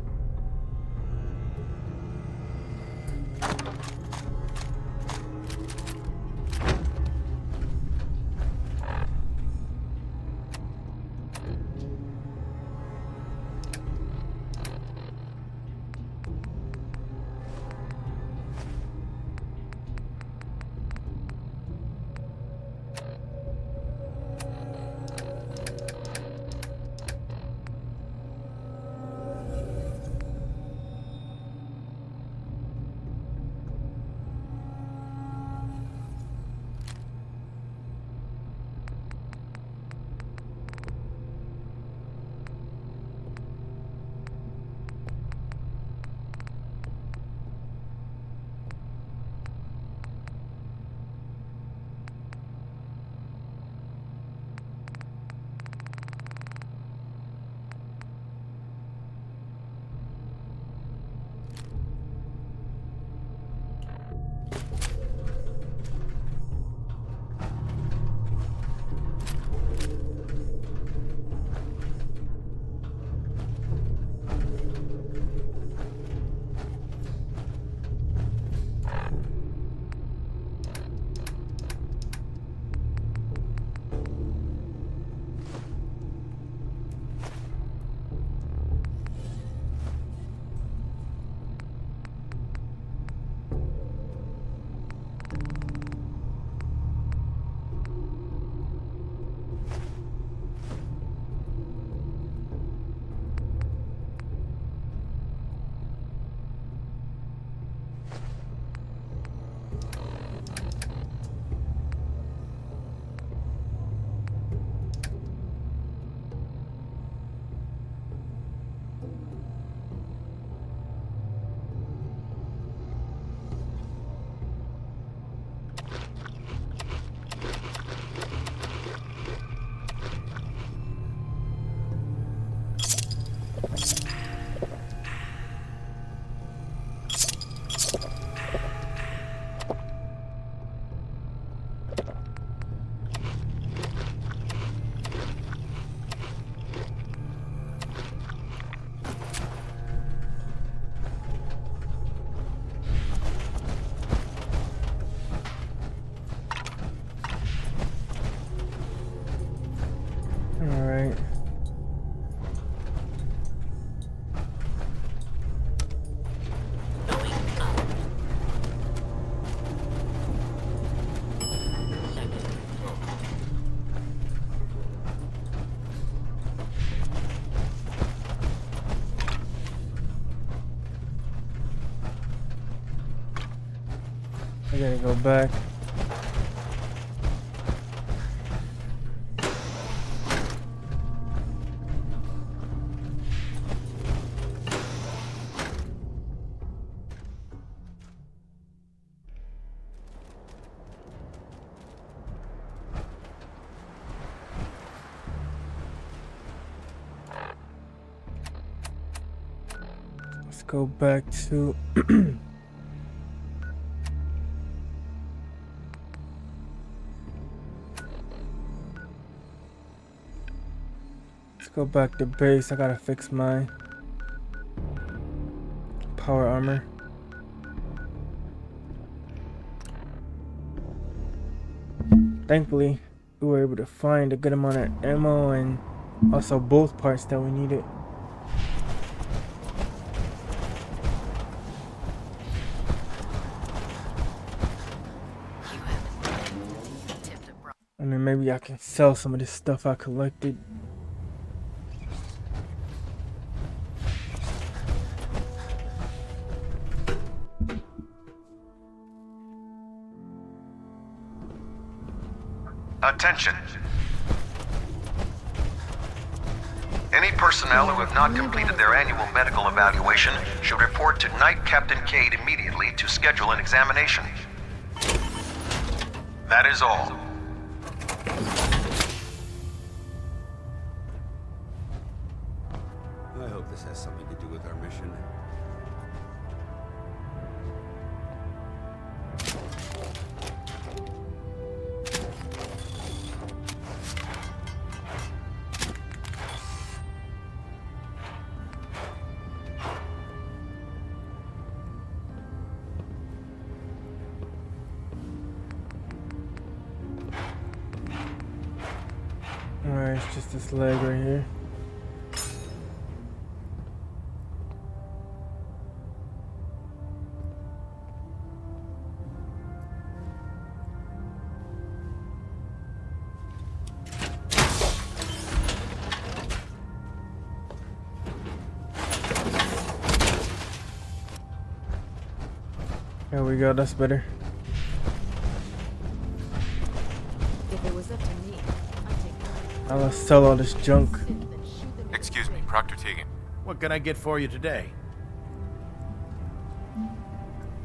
I gotta go back. Let's go back to let's go back to base. I gotta fix my power armor. Thankfully, we were able to find a good amount of ammo and also both parts that we needed. And then maybe I can sell some of this stuff I collected. Attention. Any personnel who have not completed their annual medical evaluation should report to Night Captain Cade immediately to schedule an examination. That is all. I hope this has something to do with our mission. Alright, it's just this leg right here. There we go, that's better. If it was up to me, I'd take I'll sell all this junk. Excuse me, Proctor Tegan. What can I get for you today?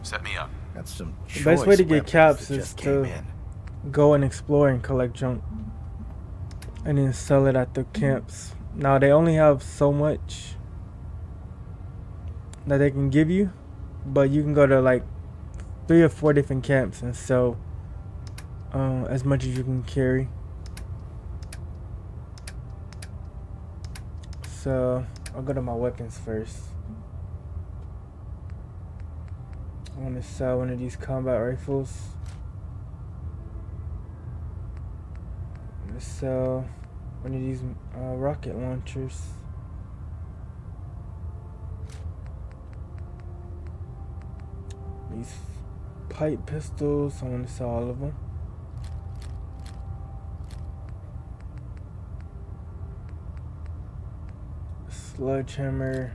Set me up. Got some The best way to choice get weapons caps that is just came to in. go and explore and collect junk. And then sell it at the camps. Now they only have so much that they can give you. But you can go to like 3 or 4 different camps and sell as much as you can carry. So I'll go to my weapons first. I want to sell one of these combat rifles. I'm gonna sell one of these rocket launchers. These pipe pistols, I want to sell all of them. Sledgehammer.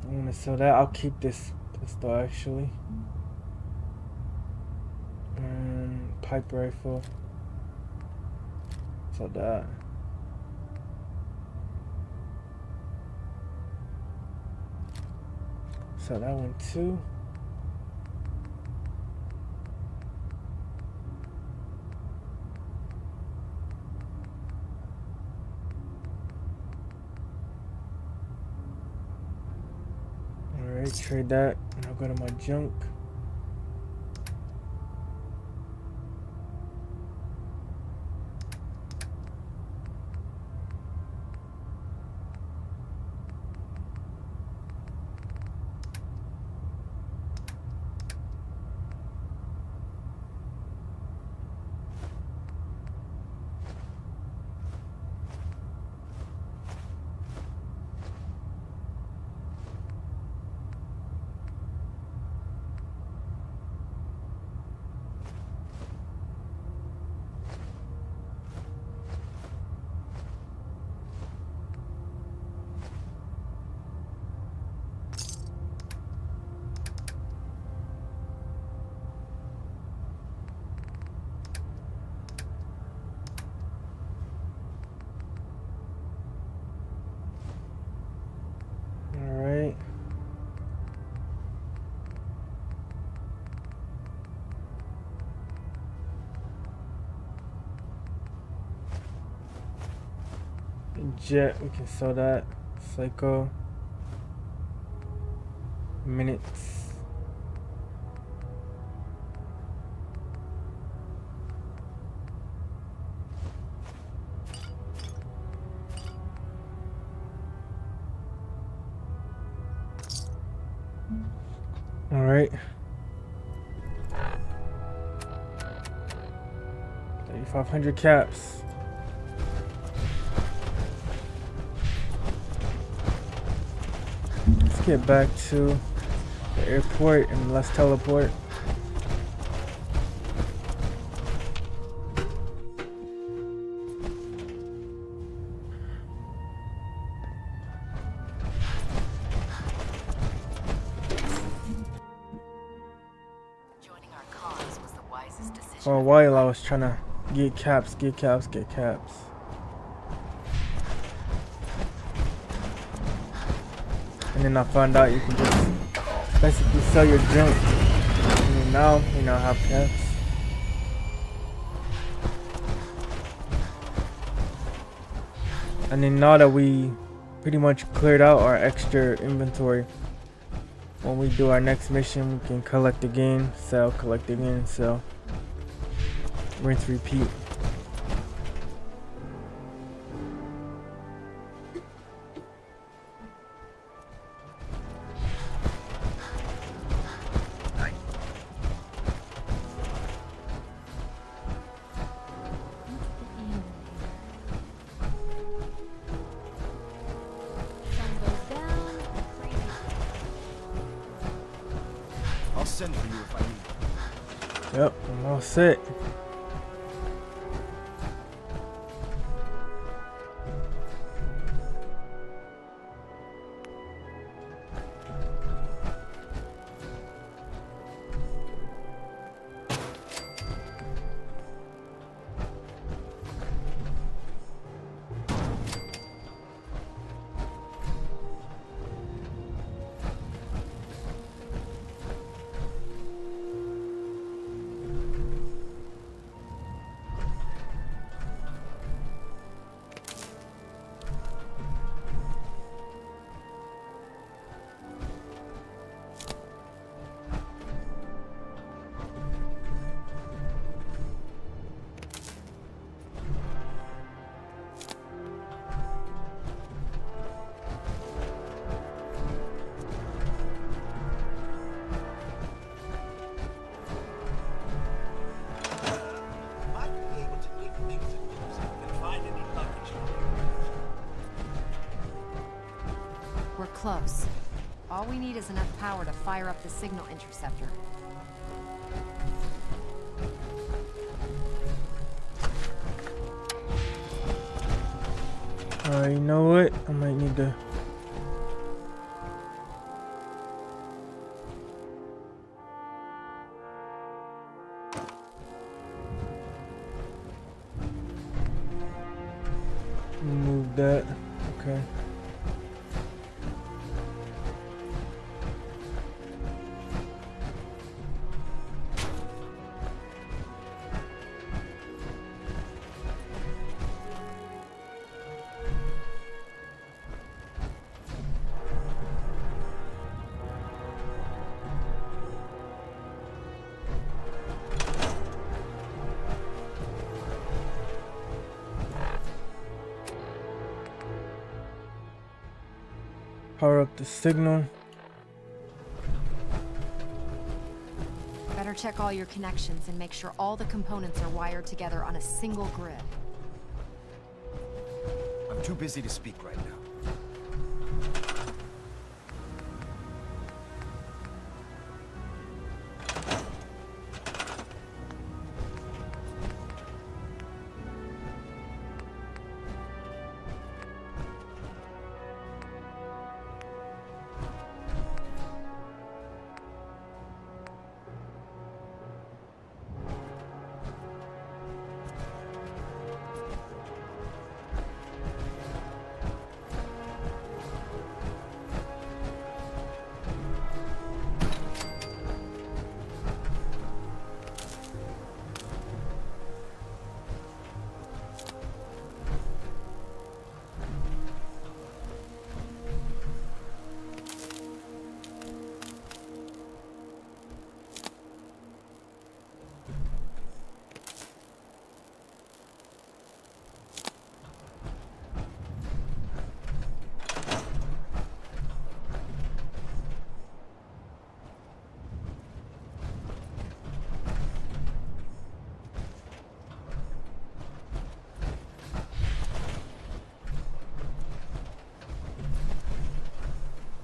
I want to sell that. I'll keep this pistol actually. Pipe rifle. Sell that. Sell that one too. Alright, trade that, and I'll go to my junk. jet, we can sell that. Psycho. Minutes. All right. 3,500 caps. Let's get back to the airport and let's teleport. For a while I was trying to get caps, get caps, get caps. And then I found out you can just basically sell your junk. And then now, you know, I have caps. And then now that we pretty much cleared out our extra inventory, when we do our next mission, we can collect again, sell, collect again, sell. Rinse, repeat. I'll send for you if I need. Yep, I'm all set. We're close. All we need is enough power to fire up the signal interceptor. You know what? I might need to. Move that. Okay. Power up the signal. Better check all your connections and make sure all the components are wired together on a single grid. I'm too busy to speak right now.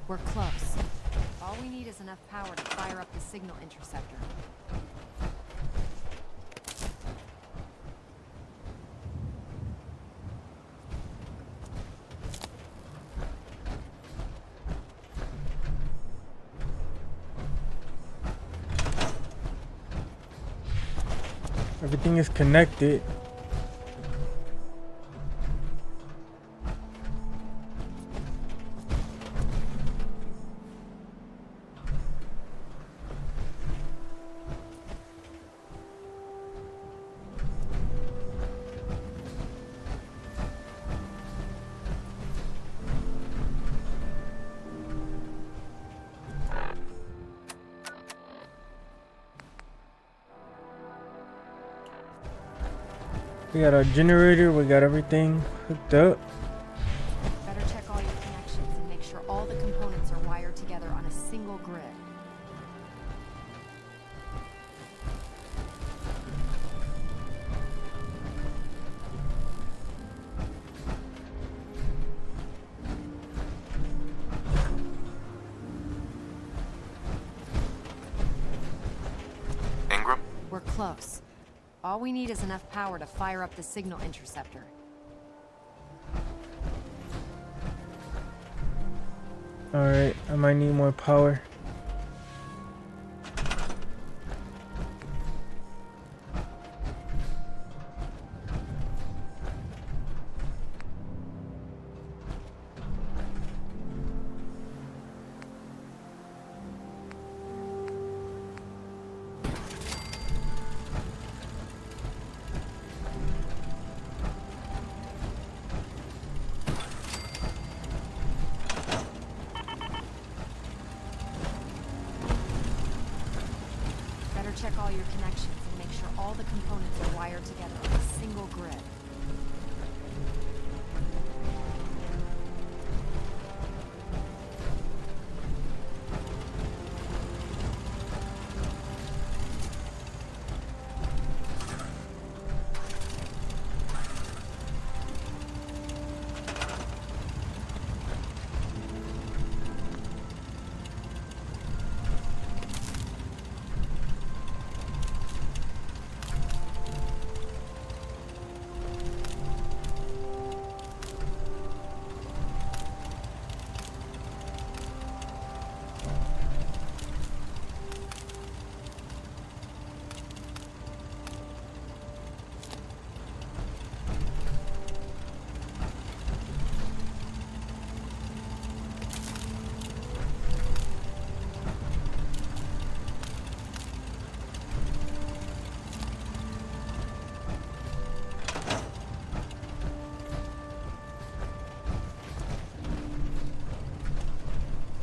We're close. All we need is enough power to fire up the signal interceptor. Everything is connected. We got our generator, we got everything hooked up. Better check all your connections and make sure all the components are wired together on a single grid. Ingram? We're close. All we need is enough power to fire up the signal interceptor. Alright, I might need more power. Check all your connections and make sure all the components are wired together on a single grid.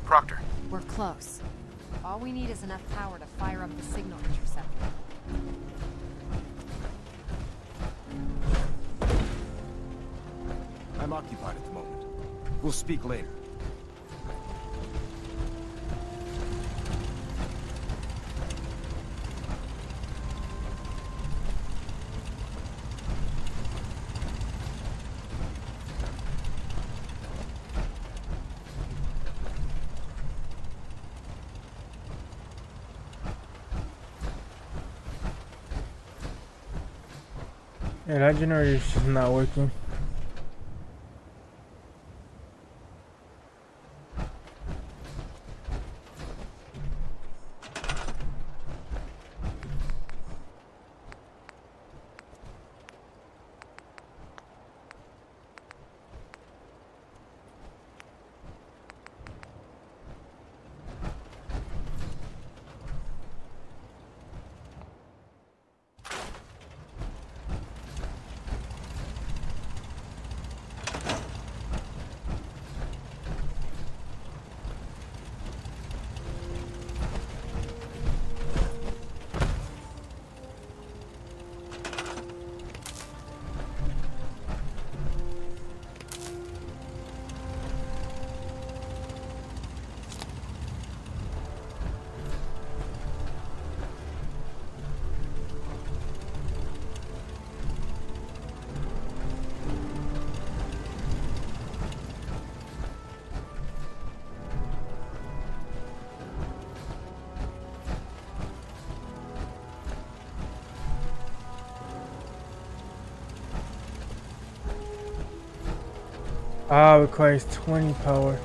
Proctor. We're close. All we need is enough power to fire up the signal interceptor. I'm occupied at the moment. We'll speak later. Yeah, that generator is just not working. Ah, requires 20 power.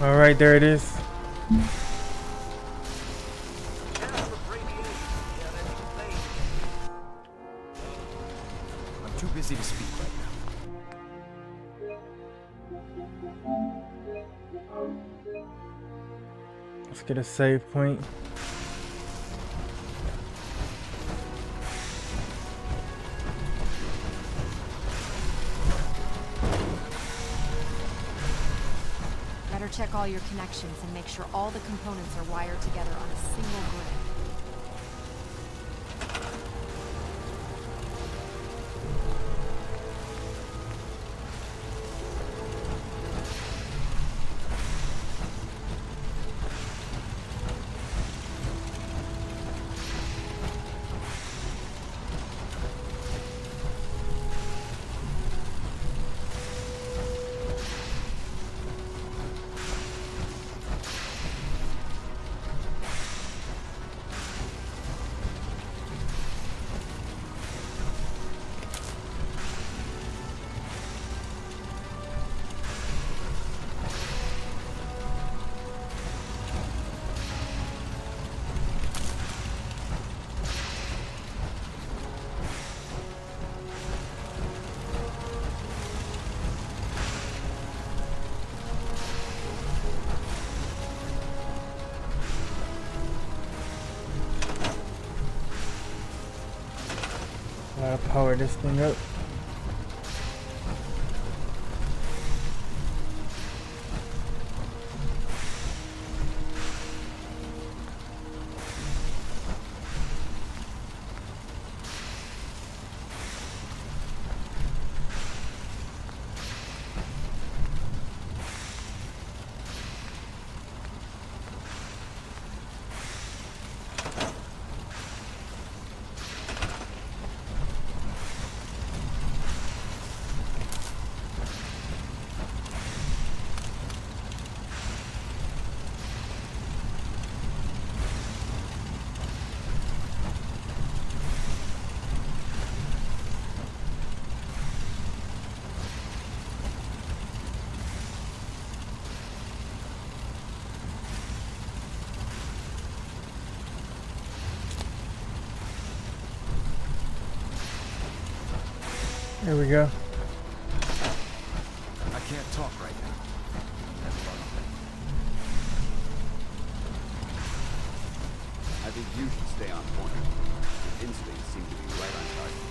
All right, there it is. I'm too busy to speak right now. Let's get a save point. Better check all your connections and make sure all the components are wired together on a single grid. Gotta power this thing up. There we go. I can't talk right now. I think you should stay on point. Your instincts seem to be right on target.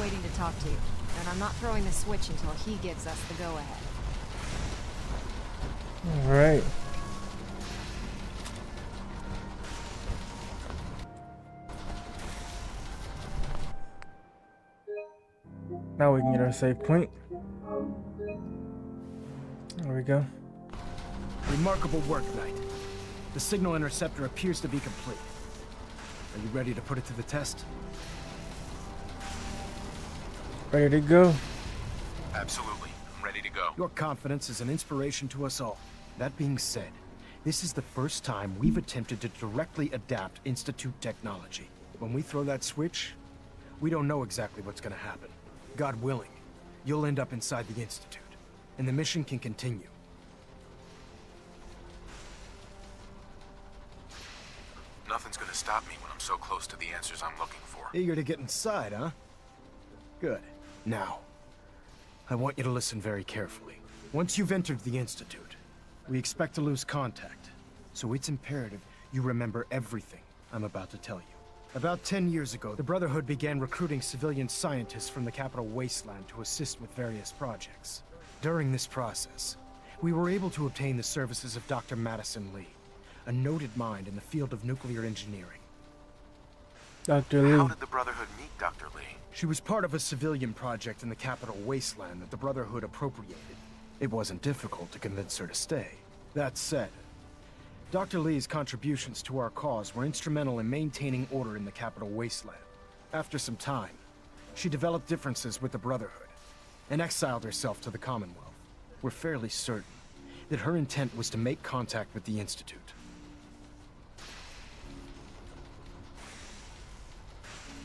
waiting to talk to you, and I'm not throwing the switch until he gives us the go-ahead. All right. Now we can get our save point. There we go. Remarkable work, Knight. The signal interceptor appears to be complete. Are you ready to put it to the test? Ready to go. Absolutely. I'm ready to go. Your confidence is an inspiration to us all. That being said, this is the first time we've attempted to directly adapt Institute technology. When we throw that switch, we don't know exactly what's going to happen. God willing, you'll end up inside the Institute, and the mission can continue. Nothing's gonna stop me when I'm so close to the answers I'm looking for. Eager to get inside, huh? Good. Now, I want you to listen very carefully. Once you've entered the Institute, we expect to lose contact, so it's imperative you remember everything I'm about to tell you. About 10 years ago, the Brotherhood began recruiting civilian scientists from the capital wasteland to assist with various projects. During this process, we were able to obtain the services of Dr. Madison Lee, a noted mind in the field of nuclear engineering. Dr. Lee. How did the Brotherhood meet Dr. Lee? She was part of a civilian project in the capital wasteland that the Brotherhood appropriated. It wasn't difficult to convince her to stay. That said, Dr. Lee's contributions to our cause were instrumental in maintaining order in the capital wasteland. After some time, she developed differences with the Brotherhood and exiled herself to the Commonwealth. We're fairly certain that her intent was to make contact with the Institute.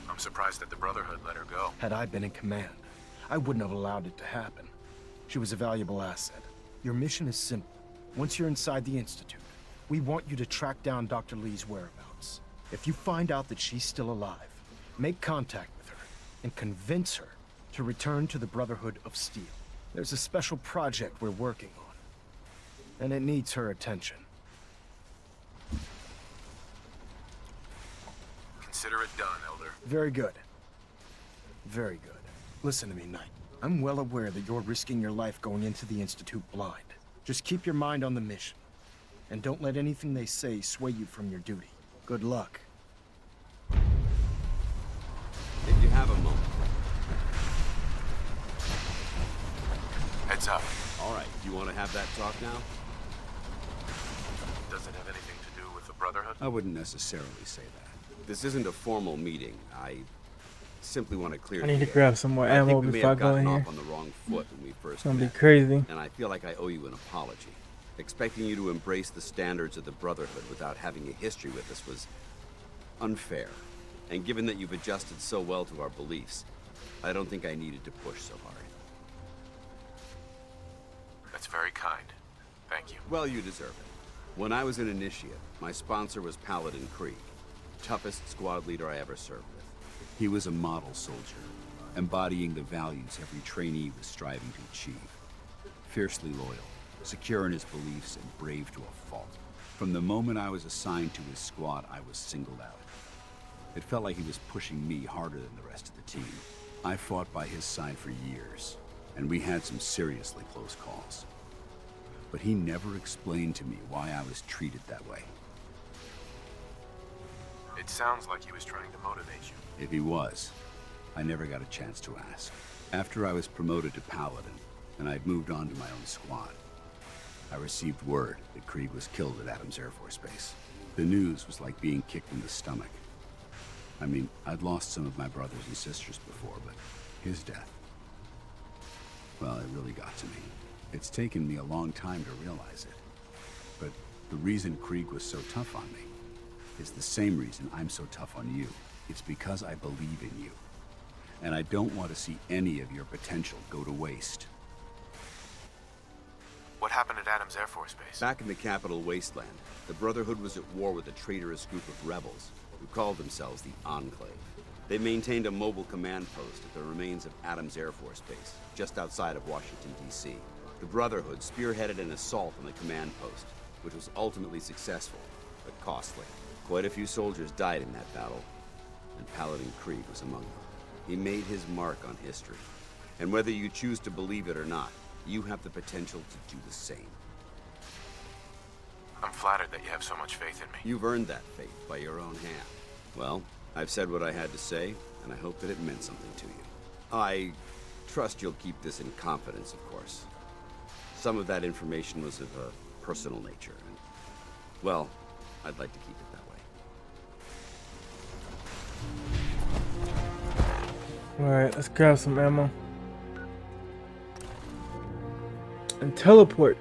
I'm surprised that the Brotherhood let her go. Had I been in command, I wouldn't have allowed it to happen. She was a valuable asset. Your mission is simple. Once you're inside the Institute, we want you to track down Dr. Lee's whereabouts. If you find out that she's still alive, make contact with her and convince her to return to the Brotherhood of Steel. There's a special project we're working on, and it needs her attention. Consider it done, Elder. Very good. Very good. Listen to me, Knight. I'm well aware that you're risking your life going into the Institute blind. Just keep your mind on the mission, and don't let anything they say sway you from your duty. Good luck. If you have a moment. Heads up. All right, you want to have that talk now? Does it have anything to do with the Brotherhood? I wouldn't necessarily say that. This isn't a formal meeting. I simply want to clear. I need to grab some more ammo before I go in here. On the wrong foot when we first it's gonna met, be crazy. and I feel like I owe you an apology. Expecting you to embrace the standards of the Brotherhood without having a history with us was unfair. And given that you've adjusted so well to our beliefs, I don't think I needed to push so hard. That's very kind. Thank you. Well, you deserve it. When I was an initiate, my sponsor was Paladin Krieg, toughest squad leader I ever served with. He was a model soldier, embodying the values every trainee was striving to achieve. Fiercely loyal, secure in his beliefs, and brave to a fault. From the moment I was assigned to his squad, I was singled out. It felt like he was pushing me harder than the rest of the team. I fought by his side for years, and we had some seriously close calls. But he never explained to me why I was treated that way. It sounds like he was trying to motivate you. If he was, I never got a chance to ask. After I was promoted to Paladin, and I'd moved on to my own squad, I received word that Krieg was killed at Adams Air Force Base. The news was like being kicked in the stomach. I mean, I'd lost some of my brothers and sisters before, but his death, well, it really got to me. It's taken me a long time to realize it. But the reason Krieg was so tough on me is the same reason I'm so tough on you. It's because I believe in you. And I don't want to see any of your potential go to waste. What happened at Adams Air Force Base? Back in the capital wasteland, the Brotherhood was at war with a traitorous group of rebels who called themselves the Enclave. They maintained a mobile command post at the remains of Adams Air Force Base, just outside of Washington, D.C. The Brotherhood spearheaded an assault on the command post, which was ultimately successful, but costly. Quite a few soldiers died in that battle, and Paladin Krieg was among them. He made his mark on history. And whether you choose to believe it or not, you have the potential to do the same. I'm flattered that you have so much faith in me. You've earned that faith by your own hand. Well, I've said what I had to say, and I hope that it meant something to you. I trust you'll keep this in confidence, of course. Some of that information was of a personal nature, and, well, I'd like to keep it that way. Alright, let's grab some ammo. And teleport.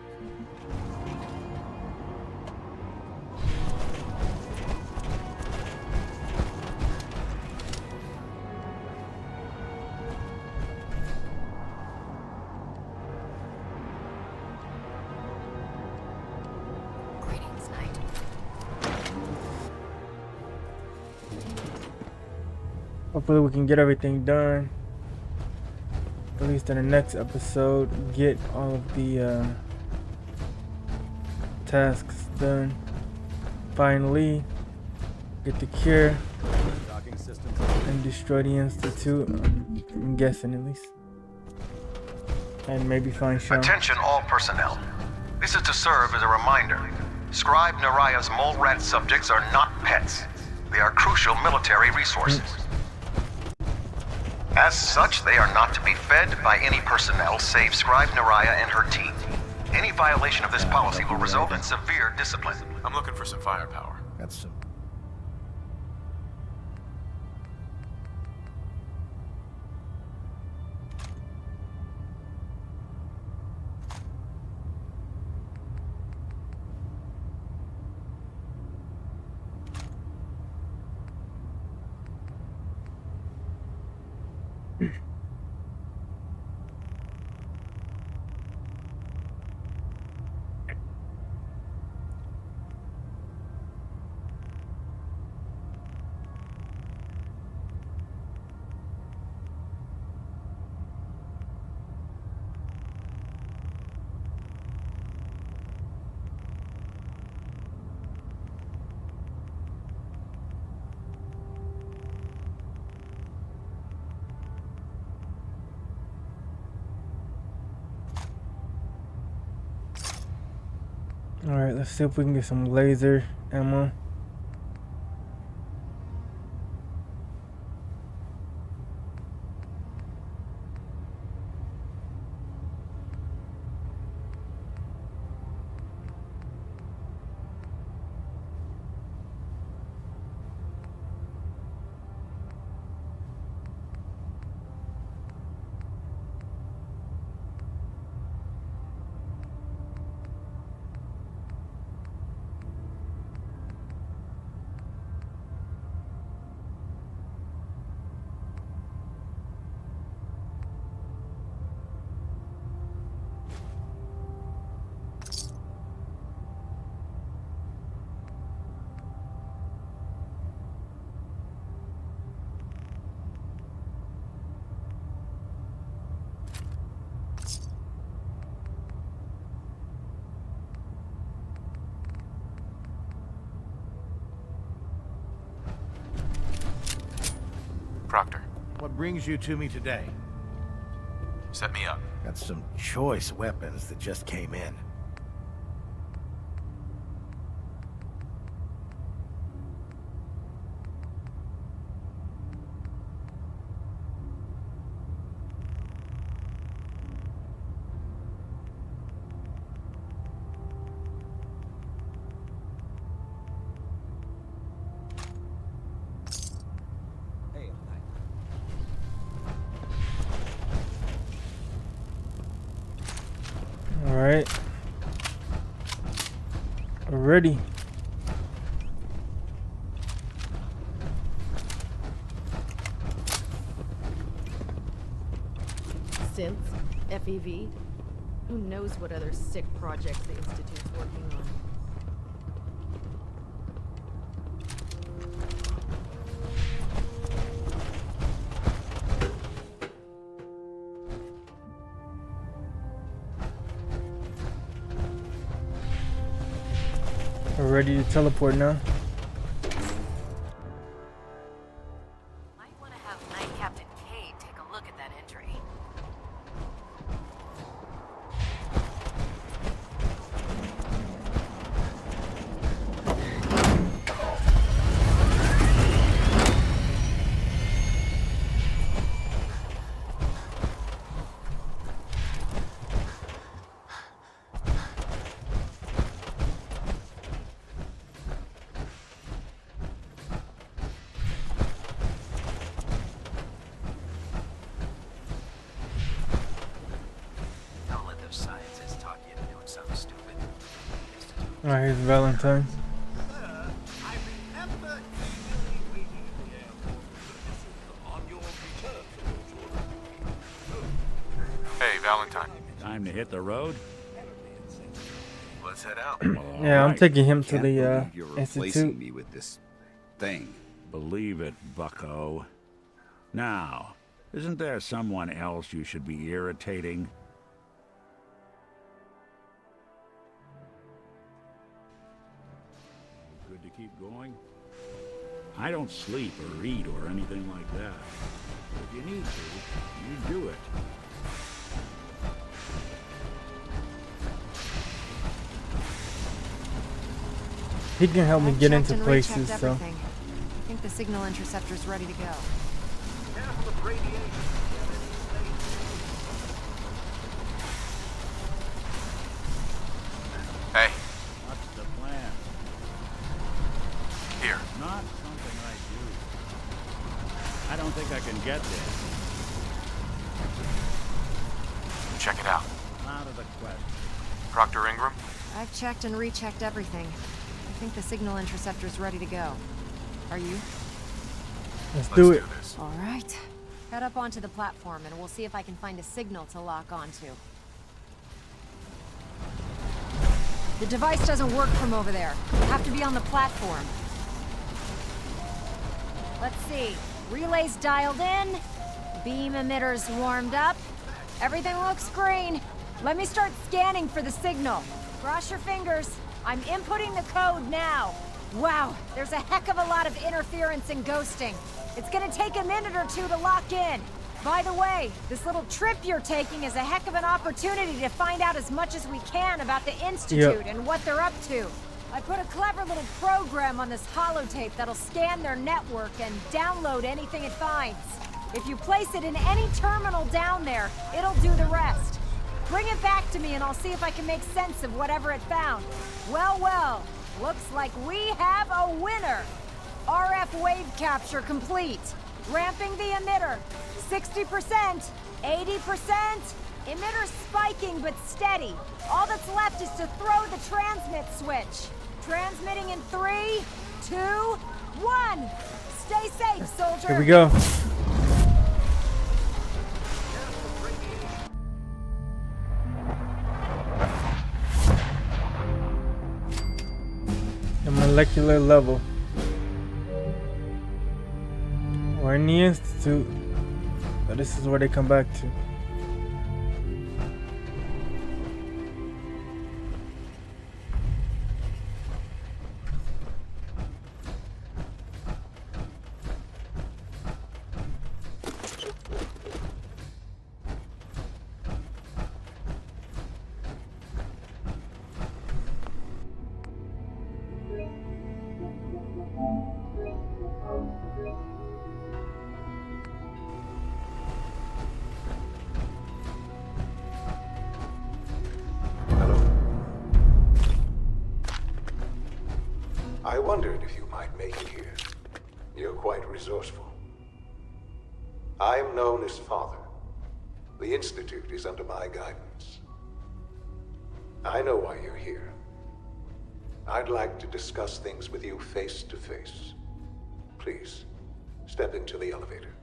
Hopefully we can get everything done. At least in the next episode, get all of the tasks done. Finally, get the cure and destroy the Institute. I'm guessing at least. And maybe find Sean. Attention all personnel. This is to serve as a reminder. Scribe Naraya's mole rat subjects are not pets. They are crucial military resources. As such, they are not to be fed by any personnel save Scribe Naraya and her team. Any violation of this policy will result in severe discipline. I'm looking for some firepower. That's some. Alright, let's see if we can get some laser ammo. Proctor. What brings you to me today? Set me up. Got some choice weapons that just came in. Alright. Ready. Synths? FEV? Who knows what other sick projects the Institute's working on? We're ready to teleport now. Might want to have Night Captain Cade Alright, here's Valentine. Hey, Valentine. Time to hit the road? Let's head out. Yeah, I'm taking him to Can't the believe you're replacing institute. me with this thing. Believe it, bucko. Now, isn't there someone else you should be irritating? Good to keep going? I don't sleep or eat or anything like that. If you need to, you do it. He can help me I've get checked into and places, rechecked so. everything. I think the signal interceptor's ready to go. Careful of radiation. Hey, What's the plan? here. Not something I do. I don't think I can get there. Check it out. Out of the question. Proctor Ingram? I've checked and rechecked everything. I think the signal interceptor's ready to go. Are you? Let's do it. this. All right. Head up onto the platform and we'll see if I can find a signal to lock onto. The device doesn't work from over there. You have to be on the platform. Let's see. Relays dialed in. Beam emitters warmed up. Everything looks green. Let me start scanning for the signal. Cross your fingers. I'm inputting the code now. Wow, there's a heck of a lot of interference and ghosting. It's gonna take a minute or two to lock in. By the way, this little trip you're taking is a heck of an opportunity to find out as much as we can about the Institute and what they're up to. I put a clever little program on this holotape that'll scan their network and download anything it finds. If you place it in any terminal down there, it'll do the rest. Bring it back to me and I'll see if I can make sense of whatever it found. Well, well, looks like we have a winner. RF wave capture complete. Ramping the emitter. 60%, 80%. Emitter spiking but steady. All that's left is to throw the transmit switch. Transmitting in 3, 2, 1. Stay safe, soldier. Here we go. The molecular level. We're in the Institute, but this is where they come back to. I wondered if you might make it here. You're quite resourceful. I am known as Father. The Institute is under my guidance. I know why you're here. I'd like to discuss things with you face to face. Please, step into the elevator.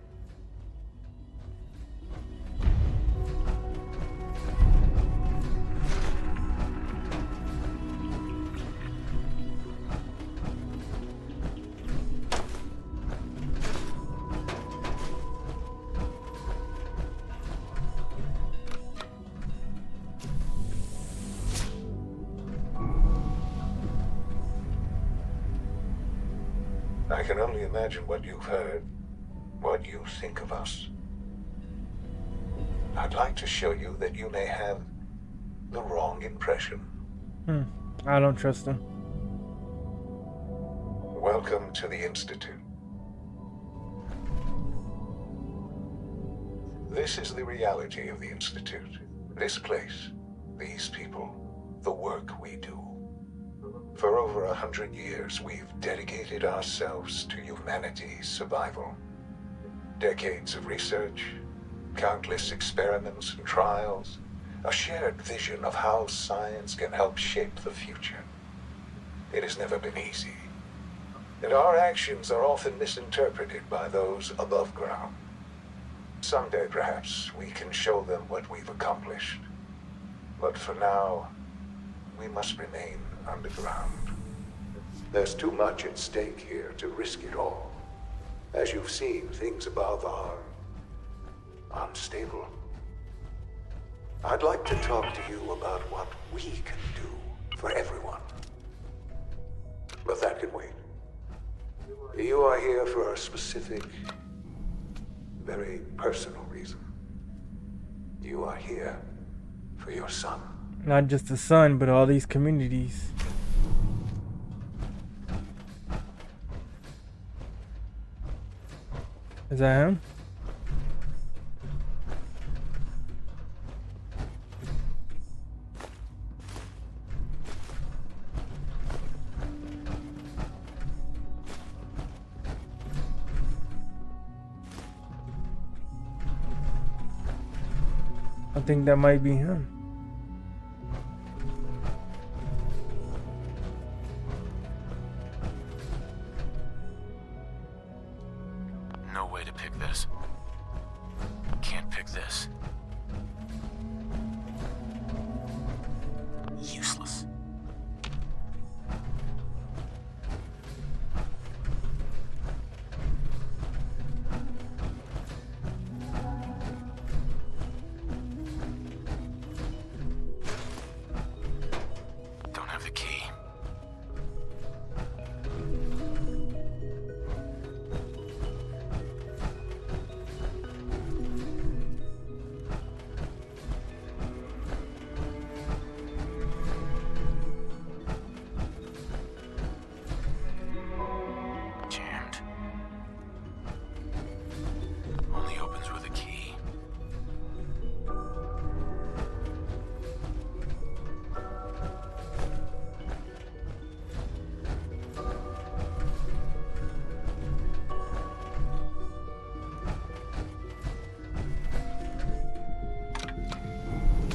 I can only imagine what you've heard, what you think of us. I'd like to show you that you may have the wrong impression. I don't trust him. Welcome to the Institute. This is the reality of the Institute. This place, these people, the work we do. For over 100 years, we've dedicated ourselves to humanity's survival. Decades of research, countless experiments and trials, a shared vision of how science can help shape the future. It has never been easy. And our actions are often misinterpreted by those above ground. Someday, perhaps, we can show them what we've accomplished. But for now, we must remain underground. There's too much at stake here to risk it all. As you've seen, things above are unstable. I'd like to talk to you about what we can do for everyone. But that can wait. You are here for a specific, very personal reason. You are here for your son. Not just the sun, but all these communities. Is that him? I think that might be him. No way to pick this. Can't pick this. Useless. Don't have the key. Jammed. Only opens with a key.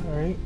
All right.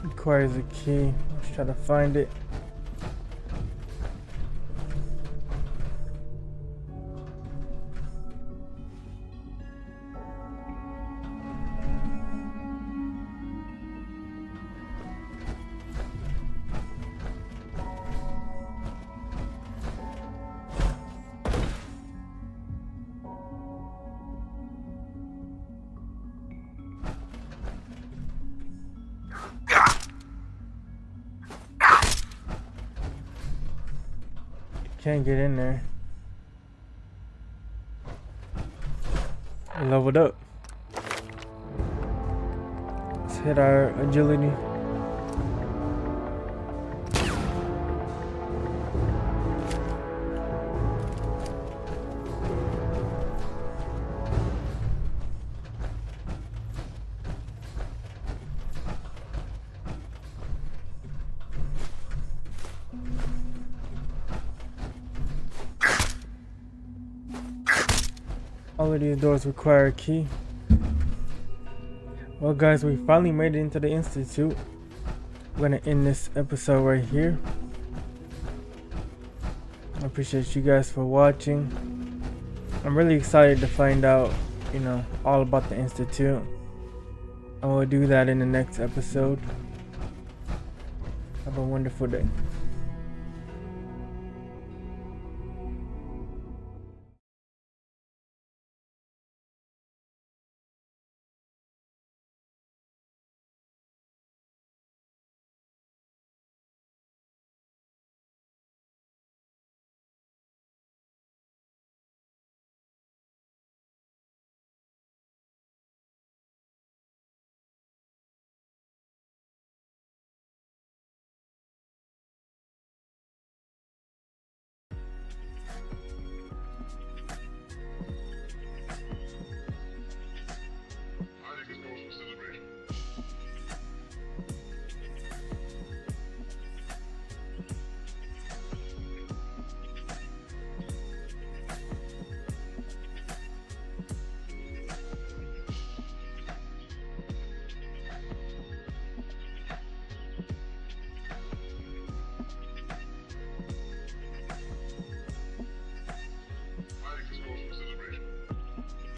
Requires a key. Let's try to find it. Can't get in there. Leveled up. Let's hit our agility. All of these doors require a key. Well guys, we finally made it into the Institute. I'm gonna end this episode right here. I appreciate you guys for watching. I'm really excited to find out, all about the Institute. I will do that in the next episode. Have a wonderful day.